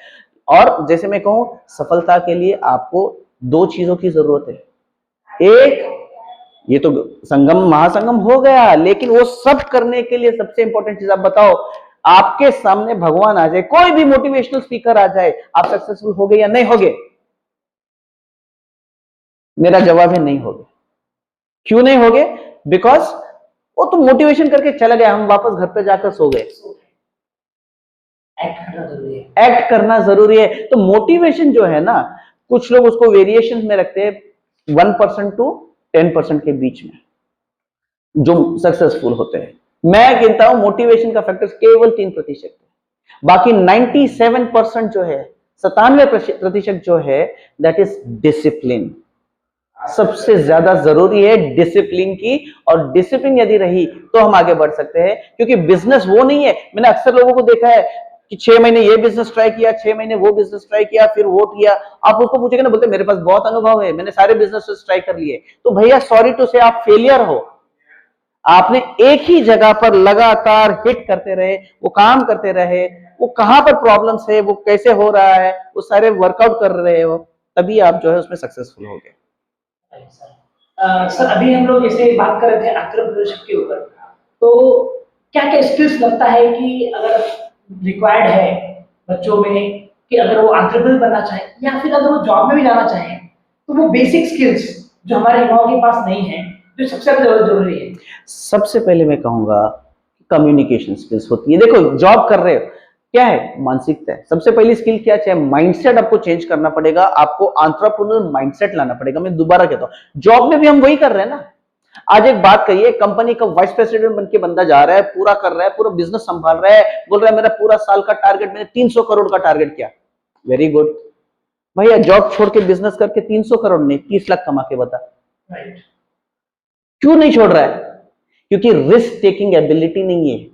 और जैसे मैं कहूं, सफलता के लिए आपको 2 चीजों की जरूरत है। एक, ये तो संगम महासंगम हो गया, लेकिन वो सब करने के लिए सबसे इंपॉर्टेंट चीज आप बताओ, आपके सामने भगवान आ जाए, कोई भी मोटिवेशनल स्पीकर आ जाए, आप सक्सेसफुल हो गए या नहीं हो गए? मेरा जवाब है नहीं हो गए। क्यों नहीं हो गए? बिकॉज वो तो मोटिवेशन करके चला गया, हम वापस घर पे जाकर सो गए। एक्ट करना जरूरी है। तो मोटिवेशन जो है ना, कुछ लोग उसको वेरिएशन में रखते हैं 1% टू 10% के बीच में, जो सक्सेसफुल होते हैं। मैं कहता हूं मोटिवेशन का फैक्टर केवल 3% है। बाकी 97% जो है, 97% जो है, दैट इज डिसिप्लिन। सबसे ज्यादा जरूरी है डिसिप्लिन की, और डिसिप्लिन यदि रही तो हम आगे बढ़ सकते हैं। क्योंकि बिजनेस वो नहीं है, मैंने अक्सर लोगों को देखा है कि 6 महीने ये बिजनेस ट्राई किया, 6 महीने वो बिजनेस ट्राई किया, फिर वो किया। आप उसको पूछेंगे ना, बोलते मेरे पास बहुत अनुभव है, मैंने सारे बिजनेस ट्राई कर लिए। तो भैया सॉरी टू से, आप फेलियर हो। आपने एक ही जगह पर लगातार हिट करते रहे, वो काम करते रहे, वो कहां पर प्रॉब्लम्स है, वो कैसे हो रहा है, वो सारे वर्कआउट कर रहे हो, तभी आप जो है उसमें सक्सेसफुल हो गए। सर अभी हम लोग जैसे बात कर रहे थे एंटरप्रेन्योरशिप के ऊपर, तो क्या क्या स्किल्स लगता है कि अगर रिक्वायर्ड है बच्चों में, कि अगर वो एंटरप्रेन्योर बनना चाहे या फिर अगर वो जॉब में भी जाना चाहे, तो वो बेसिक स्किल्स जो हमारे युवाओं के पास नहीं है, जो सबसे जरूरी है? सबसे पहले मैं कहूंगा कम्युनिकेशन स्किल्स होती है। देखो जॉब कर रहे हो, क्या है, मानसिकता है। सबसे पहली स्किल क्या चाहिए? माइंडसेट आपको चेंज करना पड़ेगा, आपको एंटरप्रेन्योर माइंडसेट लाना पड़ेगा। मैं दोबारा कहता हूं, जॉब में भी हम वही कर रहे हैं ना। आज एक बात कहिए, कंपनी का वाइस प्रेसिडेंट बनके बंदा जा रहा है, पूरा कर रहा है, पूरा बिजनेस संभाल रहा है, बोल रहा है मेरा पूरा साल का टारगेट, मैंने 300 करोड़ का टारगेट किया। वेरी गुड भैया, जॉब छोड़ के बिजनेस करके 300 करोड़ नहीं 30 लाख कमा के बता। क्यों नहीं छोड़ रहा है? क्योंकि रिस्क टेकिंग एबिलिटी नहीं है।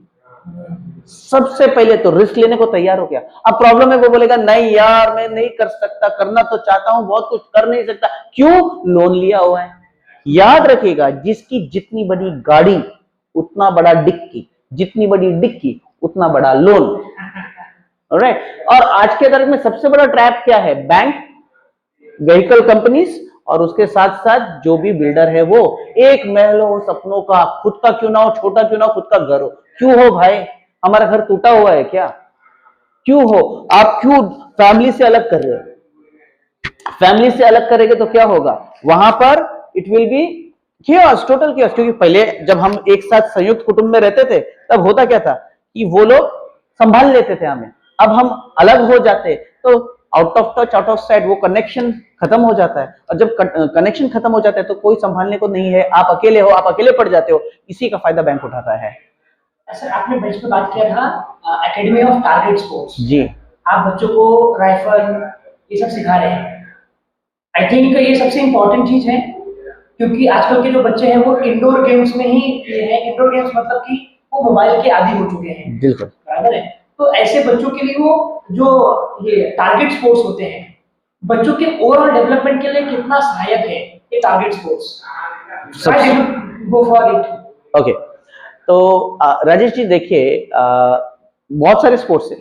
सबसे पहले तो रिस्क लेने को तैयार हो गया। अब प्रॉब्लम है, वो बोलेगा नहीं यार मैं नहीं कर सकता, करना तो चाहता हूं, बहुत कुछ कर नहीं सकता। क्यों? लोन लिया हुआ है। याद रखिएगा, जिसकी जितनी बड़ी गाड़ी उतना बड़ा डिक्की, जितनी बड़ी डिक्की उतना बड़ा लोन। ऑलराइट। और आज के दौर में सबसे बड़ा ट्रैप क्या है? बैंक, व्हीकल कंपनीज और उसके साथ साथ जो भी बिल्डर है वो एक महल हो सपनों का, खुद का क्यों ना हो, छोटा क्यों ना हो, खुद का घर हो। क्यों हो भाई? हमारा घर टूटा हुआ है क्या? क्यों हो? आप क्यों फैमिली से अलग कर रहे हो? फैमिली से अलग करेंगे तो क्या होगा? वहां पर it will be chaos, total chaos। क्योंकि पहले जब हम एक साथ संयुक्त कुटुंब में रहते थे तब होता क्या था कि वो लोग संभाल लेते थे हमें। अब हम अलग हो जाते तो out of touch, out of site, वो कनेक्शन खत्म हो जाता है। और जब कनेक्शन खत्म हो जाता है तो कोई संभालने को नहीं है, आप अकेले हो, आप अकेले पड़ जाते हो। इसी का फायदा बैंक उठाता है। सर आपने बीच में बात किया था एकेडमी ऑफ टारगेट स्पोर्ट्स। जी, आप बच्चों को राइफल ये सब सिखा रहे हैं। आई थिंक ये सबसे इम्पोर्टेंट चीज है, क्योंकि आजकल के जो बच्चे हैं वो इंडोर गेम्स में ही ये हैं। इंडोर गेम्स मतलब कि वो मोबाइल के आदी हो चुके हैं, बिल्कुल बराबर है। तो ऐसे बच्चों के लिए वो जो ये टारगेट स्पोर्ट्स होते हैं, बच्चों के ओवरऑल डेवलपमेंट के लिए कितना सहायक है ये target sports? Go for it. Okay. तो राजेश जी देखिए, बहुत सारे स्पोर्ट्स है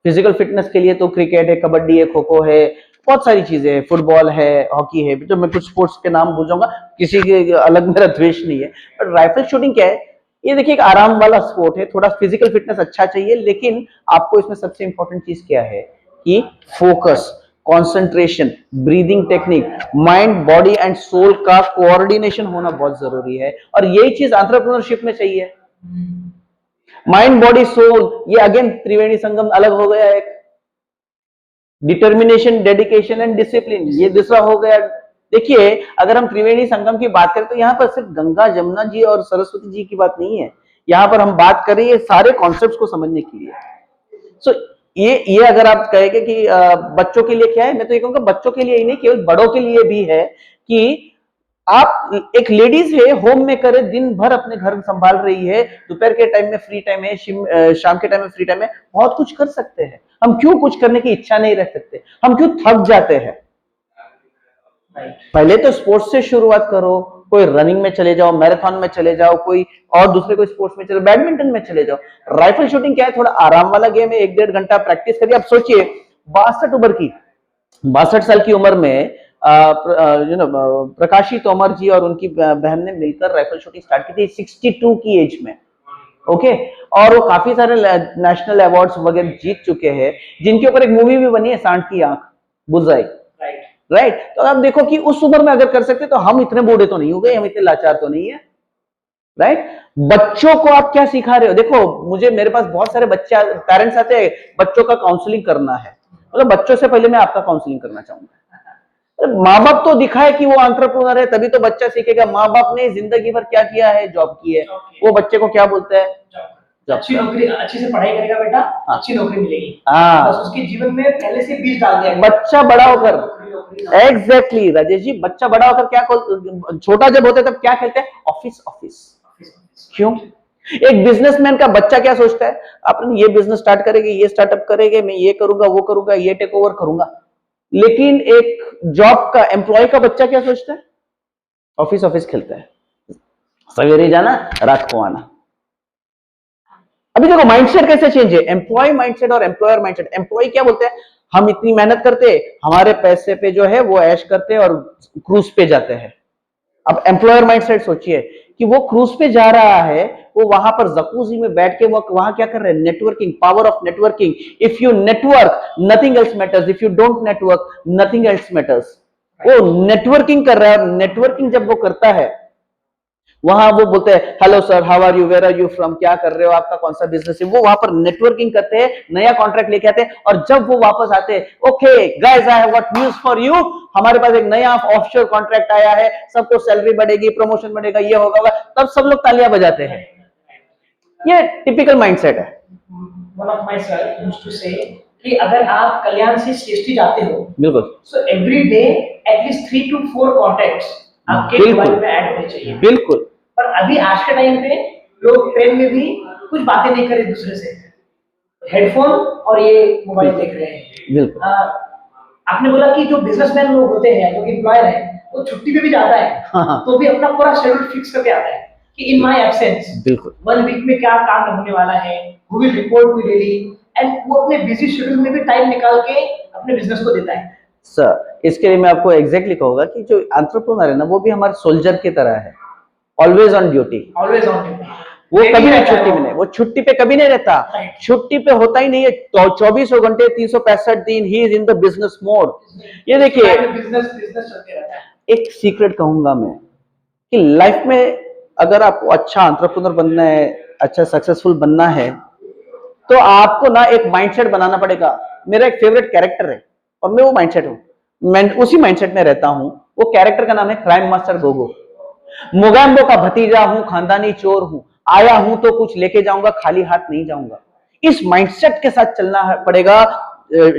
फिजिकल फिटनेस के लिए। तो क्रिकेट है, कबड्डी है, खो खो है, बहुत सारी चीजें हैं, फुटबॉल है, हॉकी है। तो मैं कुछ स्पोर्ट्स के नाम भूल जाऊंगा, किसी के अलग मेरा द्वेष नहीं है। बट राइफल शूटिंग क्या है? ये देखिए एक आराम वाला स्पोर्ट है, थोड़ा फिजिकल फिटनेस अच्छा चाहिए, लेकिन आपको इसमें सबसे इंपॉर्टेंट चीज क्या है कि focus, concentration, breathing technique, mind, body and soul का कोऑर्डिनेशन होना बहुत जरूरी है। और यही चीज एंटरप्रेन्योरशिप में चाहिए। माइंड, बॉडी, सोल, ये अगेन त्रिवेणी संगम अलग हो गया। एक डिटर्मिनेशन, डेडिकेशन एंड डिसिप्लिन, ये दूसरा हो गया। देखिए अगर हम त्रिवेणी संगम की बात करें तो यहाँ पर सिर्फ गंगा, जमुना जी और सरस्वती जी की बात नहीं है। यहाँ पर हम बात करें ये सारे कॉन्सेप्ट्स को समझने के लिए। सो ये अगर आप कहेंगे कि बच्चों के लिए क्या है, मैं तो ये कहूंगा बच्चों के लिए ही नहीं, केवल बड़ों के लिए भी है कि आप एक लेडीज है, होम मेकर है, दिन भर अपने घर संभाल रही है, दोपहर के टाइम में फ्री टाइम है, शाम के टाइम में फ्री टाइम है, बहुत कुछ कर सकते हैं। हम क्यों कुछ करने की इच्छा नहीं रख सकते? हम क्यों थक जाते हैं? पहले तो स्पोर्ट्स से शुरुआत करो। कोई रनिंग में चले जाओ, मैराथन में चले जाओ, कोई और दूसरे कोई स्पोर्ट्स में चले, बैडमिंटन में चले जाओ। राइफल शूटिंग क्या है? थोड़ा आराम वाला गेम है, 1-1.5 घंटा प्रैक्टिस करिए। आप सोचिए 62 साल की उम्र में प्रकाशी तोमर जी और उनकी बहन ने मिलकर राइफल शूटिंग स्टार्ट की थी 62 की एज में। ओके, और वो काफी सारे नेशनल अवार्ड्स वगैरह जीत चुके हैं, जिनके ऊपर एक मूवी भी बनी है, सांड की आंख, बुलजाई। राइट। तो आप देखो कि उस उम्र में अगर कर सकते तो हम इतने बूढ़े तो नहीं हो गए, हम इतने लाचार तो नहीं है। राइट। बच्चों को आप क्या सिखा रहे हो? देखो मुझे, मेरे पास बहुत सारे बच्चे पेरेंट्स आते हैं, बच्चों का काउंसलिंग करना है। मतलब बच्चों से पहले मैं आपका काउंसलिंग करना चाहूंगा। माँ बाप तो दिखाए कि वो एंटरप्रेन्योर है, तभी तो बच्चा सीखेगा। माँ बाप ने जिंदगी भर क्या किया है? जॉब की है। वो बच्चे को क्या बोलता है? अच्छी नौकरी, अच्छे से पढ़ाई करेगा बेटा, अच्छी नौकरी मिलेगी। हाँ, बस उसके जीवन में पहले से बीज डाल दिया। बच्चा बड़ा होकर, एग्जैक्टली राजेश जी, बच्चा बड़ा होकर क्या, छोटा जब होता है तब क्या कहते हैं? Office office. क्यों? एक बिजनेसमैन का बच्चा क्या सोचता है? अपन ये बिजनेस स्टार्ट करेंगे, ये स्टार्टअप करेंगे, मैं ये करूंगा, वो करूंगा, ये टेक ओवर करूंगा। लेकिन एक जॉब का एम्प्लॉय का बच्चा क्या सोचता है? ऑफिस ऑफिस खेलता है, सवेरे जाना, रात को आना। अभी देखो माइंडसेट कैसे चेंज है, एम्प्लॉय माइंडसेट और एम्प्लॉयर माइंडसेट। एम्प्लॉय क्या बोलते हैं? हम इतनी मेहनत करते, हमारे पैसे पे जो है वो ऐश करते और क्रूज पे जाते हैं। अब एम्प्लॉयर माइंडसेट सोचिए कि वो क्रूज पे जा रहा है, वो वहां पर जकूजी में बैठ के वो वहां क्या कर रहे हैं? Networking, power of networking. If you network nothing else matters, if you don't network nothing else matters. वो नेटवर्किंग कर रहा है, और नेटवर्किंग जब वो करता है वहां वो बोलते हैं hello sir, how are you, where are you from, क्या कर रहे हो, आपका कौन सा बिजनेस है। वो वहां पर नेटवर्किंग करते हैं, नया कॉन्ट्रैक्ट लेके आते हैं, और जब वो वापस आते हैं, okay guys I have got news for you, हमारे पास एक नया ऑफशोर कॉन्ट्रैक्ट आया है, सबको सैलरी बढ़ेगी, प्रमोशन बढ़ेगा, ये होगा, तब सब लोग तालियां बजाते हैं। ये टिपिकल माइंडसेट है। One of my sir used to say कि अगर आप कल्याण से सीएसटी जाते हो, बिल्कुल, so every day at least 3 to 4 contacts आपके मोबाइल में ऐड होने चाहिए। बिल्कुल। पर अभी आज के टाइम पे लोग ट्रेन में भी कुछ बातें नहीं कर रहे दूसरे से, हेडफोन और ये मोबाइल देख रहे हैं। बिल्कुल। आपने बोला कि जो बिजनेसमैन लोग होते हैं, जो एम्प्लॉयर है, वो छुट्टी पे भी जाता है, तो भी अपना पूरा शेड्यूल फिक्स करके आता है कि इन माय एब्सेंस बिल्कुल 1 वीक में क्या काम होने वाला है, who will report to daily, and वो अपने बिजी शेड्यूल में भी टाइम निकाल के अपने बिजनेस को देता है। सर इसके लिए मैं आपको एग्जैक्टली कहूंगा कि जो एंटरप्रेन्योर है ना वो भी हमारे सोल्जर की तरह है, always on duty. Always on duty. वो कभी नहीं छुट्टी में नहीं, वो छुट्टी पे कभी नहीं रहता, छुट्टी पे होता ही नहीं है। तो 24 घंटे 365 दिन he is in the business mode. ये देखिए बिजनेस चलते रहता है। एक सीक्रेट कहूंगा मैं कि लाइफ में अगर आपको अच्छा एंटरप्रेन्योर बनना है, अच्छा सक्सेसफुल बनना है, तो आपको ना एक माइंडसेट बनाना पड़ेगा। मेरा एक फेवरेट कैरेक्टर है और मैं वो माइंडसेट हूँ, मैं उसी माइंडसेट में रहता हूँ। वो कैरेक्टर का नाम है क्राइम मास्टर गोगो। मोगैम्बो का भतीजा हूं, खानदानी चोर हूं, आया हूं तो कुछ लेके जाऊंगा, खाली हाथ नहीं जाऊंगा। इस माइंडसेट के साथ चलना पड़ेगा।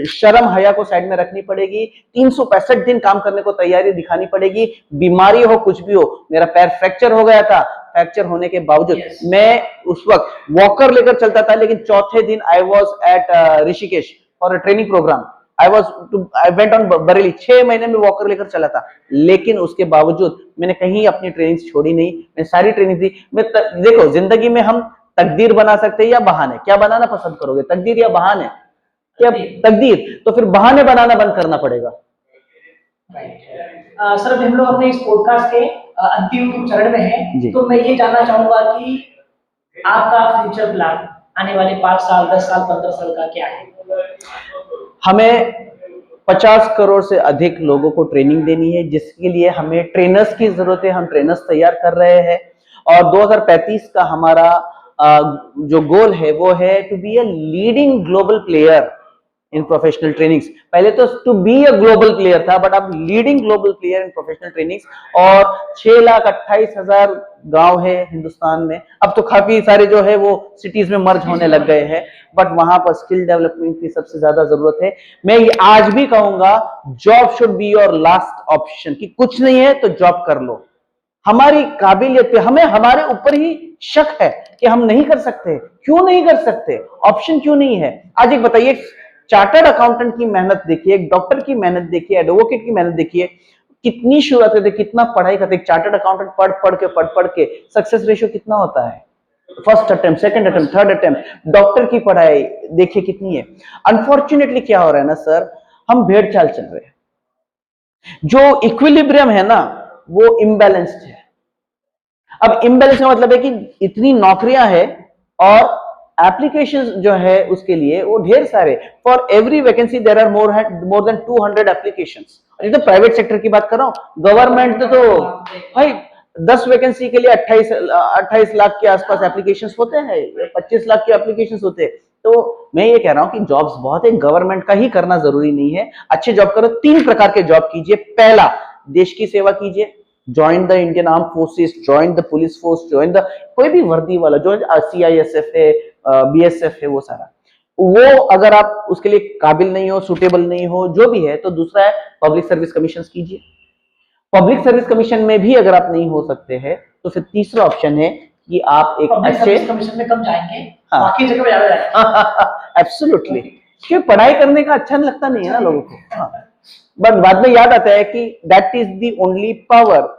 शर्म हया को साइड में रखनी पड़ेगी। 365 दिन काम करने को तैयारी दिखानी पड़ेगी। बीमारी हो कुछ भी हो, मेरा पैर फ्रैक्चर हो गया था, फ्रैक्चर होने के बावजूद मैं उस वक्त वॉकर लेकर चलता था, लेकिन चौथे दिन I was at Rishikesh for a training program. I went on Bareilly, 6 महीने में वॉकर लेकर चला था, लेकिन उसके बावजूद मैंने कहीं अपनी ट्रेनिंग छोड़ी नहीं। मैं सारी ट्रेनिंग दी। देखो जिंदगी में हम तकदीर बना सकते हैं या बहाने, क्या बनाना पसंद करोगे, तकदीर या बहाने? क्या तकदीर? तो फिर बहाने बनाना बंद करना पड़ेगा। सर अभी हम लोग अपने इस पॉडकास्ट के अंतिम चरण में हैं, तो मैं ये जानना चाहूंगा कि आपका फ्यूचर प्लान आने वाले 5 साल, 10 साल, 15 साल का क्या है? हमें 50 करोड़ से अधिक लोगों को ट्रेनिंग देनी है, जिसके लिए हमें ट्रेनर्स की जरूरत है। हम ट्रेनर्स तैयार कर रहे हैं और 2035 का हमारा जो गोल है वो है to be a leading global player in professional trainings. पहले तो to be a global player था, बट अब leading global player in professional trainings. और 6,28,000 गांव है हिंदुस्तान में। अब तो काफी सारे जो है वो सिटीज में मर्ज होने लग गए हैं, बट वहां पर स्किल डेवलपमेंट की सबसे ज्यादा जरूरत है। मैं ये आज भी कहूंगा, job should be your last option, कि कुछ नहीं है तो जॉब कर लो। हमारी काबिलियत पे, हमें हमारे ऊपर ही शक है कि हम नहीं कर सकते। क्यों नहीं कर सकते? ऑप्शन क्यों नहीं है? आज एक बताइए, चार्टर्ड अकाउंटेंट की मेहनत देखिए, एक डॉक्टर की मेहनत देखिए, एडवोकेट की मेहनत देखिए, कितनी शुरुआत करते, कितना पढ़ाई करते। एक चार्टर्ड अकाउंटेंट पढ़ के सक्सेस रेशियो कितना होता है? First attempt, second attempt, third attempt. Doctor की पढ़ाई देखिए कितनी है। अनफॉर्चुनेटली क्या हो रहा है ना सर, हम भेड़ चाल चल रहे हैं। जो इक्विलिब्रियम है ना वो इम्बैलेंस्ड है। अब इम्बैलेंस का मतलब है कि इतनी नौकरियां हैं और एप्लीकेशंस जो है उसके लिए वो ढेर सारे। For every vacancy there are more than 200 applications. ये तो प्राइवेट सेक्टर की बात कर रहा हूं। गवर्नमेंट तो भाई 10 वैकेंसी के लिए 28 लाख के आसपास एप्लीकेशंस होते हैं, 25 लाख के एप्लीकेशंस होते हैं। तो मैं ये कह रहा हूं कि जॉब्स बहुत है, गवर्नमेंट का ही करना जरूरी नहीं है। अच्छे जॉब करो। 3 प्रकार के जॉब कीजिए। पहला, देश की सेवा कीजिए, join the Indian arm forces, join the police force, join the कोई भी वर्दी वाला, जो CISF है, BSF है, वो सारा। वो अगर आप उसके लिए काबिल नहीं हो, सुटेबल नहीं हो, जो भी है, तो दूसरा है पब्लिक सर्विस कमीशन कीजिए। पब्लिक सर्विस कमीशन में भी अगर आप नहीं हो सकते हैं तो फिर तीसरा ऑप्शन है कि आप एक अच्छे कमीशन में कम जाएंगे, बाकी जगह पे ज्यादा जाएंगे। एब्सोल्युटली, क्योंकि पढ़ाई करने का अच्छा लगता नहीं है ना लोगों को। बट बाद में याद आता है कि that is the only power,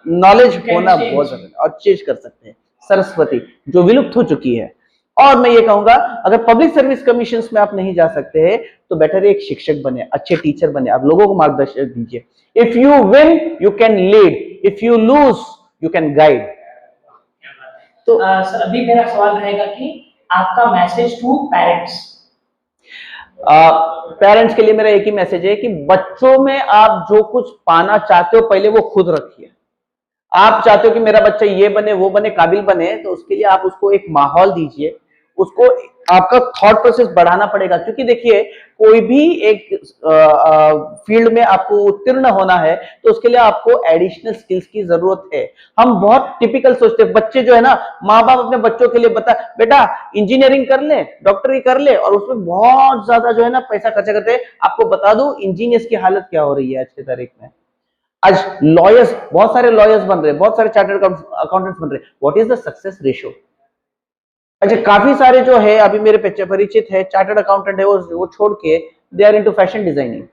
knowledge होना बहुत जरूरी है और चेंज कर सकते हैं। सरस्वती जो विलुप्त हो चुकी है। और मैं ये कहूंगा, अगर पब्लिक सर्विस कमीशन में आप नहीं जा सकते हैं तो बेटर एक शिक्षक बने, अच्छे टीचर बने, आप लोगों को मार्गदर्शन दीजिए। If you win you can lead, if you lose you can guide. तो सर अभी मेरा सवाल रहेगा कि आपका मैसेज टू पेरेंट्स। पेरेंट्स के लिए मेरा एक ही मैसेज है कि बच्चों में आप जो कुछ पाना चाहते हो पहले वो खुद रखिए। आप चाहते हो कि मेरा बच्चा ये बने, वो बने, काबिल बने, तो उसके लिए आप उसको एक माहौल दीजिए, उसको आपका थॉट प्रोसेस बढ़ाना पड़ेगा। क्योंकि देखिए, कोई भी एक फील्ड में आपको उत्तीर्ण होना है तो उसके लिए आपको एडिशनल स्किल्स की जरूरत है। हम बहुत टिपिकल सोचते हैं, बच्चे जो है ना, माँ बाप अपने बच्चों के लिए बता, बेटा इंजीनियरिंग कर ले, डॉक्टरी कर ले, और उसमें बहुत ज्यादा जो है ना पैसा खर्चा करते हैं। आपको बता दूं इंजीनियर्स की हालत क्या हो रही है आज की तारीख में। आज लॉयर्स, बहुत सारे लॉयर्स बन रहे हैं, बहुत सारे चार्टर्ड अकाउंटेंट्स बन रहे हैं। What is the success ratio? अच्छा, काफी सारे जो है अभी मेरे परिचित है चार्टर्ड अकाउंटेंट है, वो छोड़ के they are into fashion designing.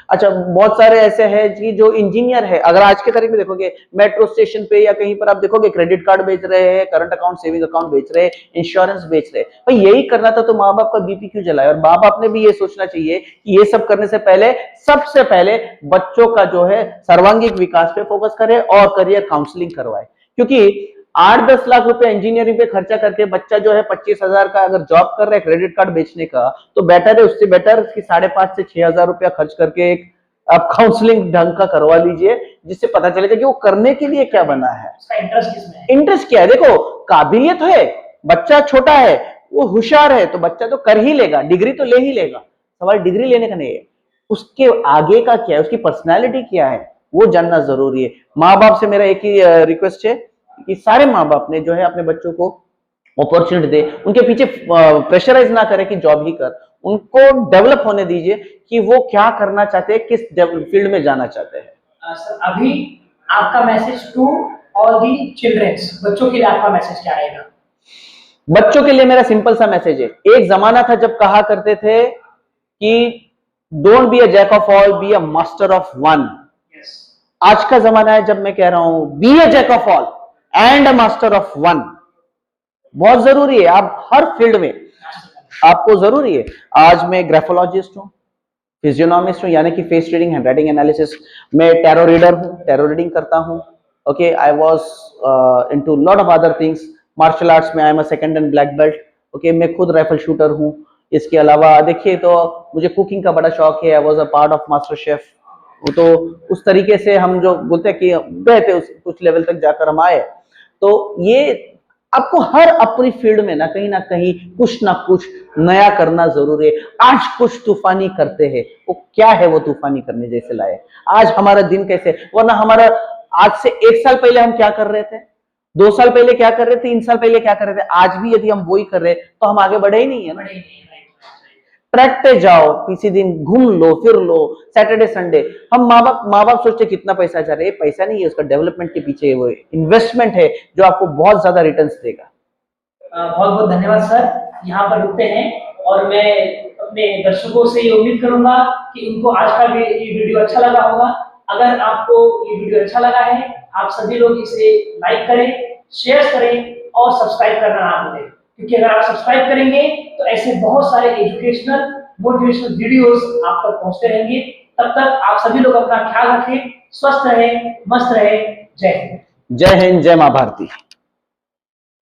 अच्छा, बहुत सारे ऐसे हैं कि जो इंजीनियर है, अगर आज के तारीख में देखोगे मेट्रो स्टेशन पे या कहीं पर आप देखोगे क्रेडिट कार्ड बेच रहे हैं, करंट अकाउंट, सेविंग अकाउंट बेच रहे हैं, इंश्योरेंस बेच रहे हैं। भाई यही करना था तो माँ बाप का बीपी क्यों जलाए? और माँ बाप ने भी ये सोचना चाहिए कि ये सब करने से पहले सबसे पहले बच्चों का जो है सर्वांगीण विकास पे फोकस करे और करियर काउंसलिंग करवाए। क्योंकि 8-10 लाख रुपए इंजीनियरिंग पे खर्चा करके बच्चा जो है 25,000 का अगर जॉब कर रहा है क्रेडिट कार्ड बेचने का, तो बेटर है, उससे बेटर उसकी 5,500 से 6,000 रुपया खर्च करके एक आप काउंसलिंग ढंग का करवा लीजिए, जिससे पता चलेगा कि वो करने के लिए क्या बना है, उसका इंटरेस्ट किसमें है। इंटरेस्ट क्या है। देखो, काबिलियत है, बच्चा छोटा है, वो होशियार है, तो बच्चा तो कर ही लेगा, डिग्री तो ले ही लेगा। सवाल डिग्री लेने का नहीं है, उसके आगे का क्या है, उसकी पर्सनैलिटी क्या है, वो जानना जरूरी है। माँ बाप से मेरा एक ही रिक्वेस्ट है कि सारे माँ बाप ने जो है अपने बच्चों को अपॉर्चुनिटी दे, उनके पीछे प्रेशराइज ना करे कि जॉब ही कर, उनको डेवलप होने दीजिए कि वो क्या करना चाहते हैं, किस फील्ड में जाना चाहते हैं। सर, अभी आपका message to all the childrens, बच्चों के लिए आपका मैसेज क्या रहेगा? बच्चों के लिए मेरा सिंपल सा मैसेज है, एक जमाना था जब कहा करते थे कि don't be a jack of all, be a master of one. आज का जमाना है जब मैं कह रहा हूं be a jack of all and a master of one. बहुत जरूरी है, आप हर फील्ड में आपको जरूरी है। आज मैं ग्राफोलॉजिस्ट हूं, फिजियोनॉमिस्ट हूं, यानी कि face reading, hand writing analysis, मैं टैरो रीडर हूं, टैरो रीडिंग करता हूं। Okay, I was into lot of other things. Martial arts में I am a second and black belt. Okay, मैं खुद राइफल शूटर हूं। इसके अलावा देखिए तो मुझे कुकिंग का बड़ा शौक है, I was a part of master chef. तो उस तरीके से हम जो बोलते हैं कि गए थे उस कुछ लेवल तक जाकर हम आए। तो ये आपको हर अपनी फील्ड में ना कहीं कुछ ना कुछ नया करना जरूरी है। आज कुछ तूफानी करते हैं, वो क्या है, वो तूफानी करने जैसे लाए आज हमारा दिन कैसे, वरना हमारा आज से 1 साल पहले हम क्या कर रहे थे, 2 साल पहले क्या कर रहे थे, 3 साल पहले क्या कर रहे थे, आज भी यदि हम वही कर रहे तो हम आगे बढ़े ही नहीं है ना। ट्रैक पे जाओ, किसी दिन घूम लो, फिर लो, सैटरडे संडे। हम माँ बाप सोचते कितना पैसा जा रहा है, पैसा नहीं है, उसका डेवलपमेंट के पीछे वो इन्वेस्टमेंट है जो आपको बहुत ज्यादा रिटर्न्स देगा। बहुत बहुत धन्यवाद सर, यहाँ पर रुकते हैं और मैं अपने दर्शकों से ये उम्मीद करूंगा कि उनको आज का ये वीडियो अच्छा लगा होगा। अगर आपको ये वीडियो अच्छा लगा है, आप सभी लोग इसे लाइक करें, शेयर करें और सब्सक्राइब करना ना भूलें, क्योंकि अगर आप सब्सक्राइब करेंगे तो ऐसे बहुत सारे एजुकेशनल मोटिवेशनल वीडियोस आप तक पहुंचते रहेंगे। तब तक आप सभी लोग अपना ख्याल रखें, स्वस्थ रहें, मस्त रहें। जय हिंद। जय हिंद, जय मां भारती।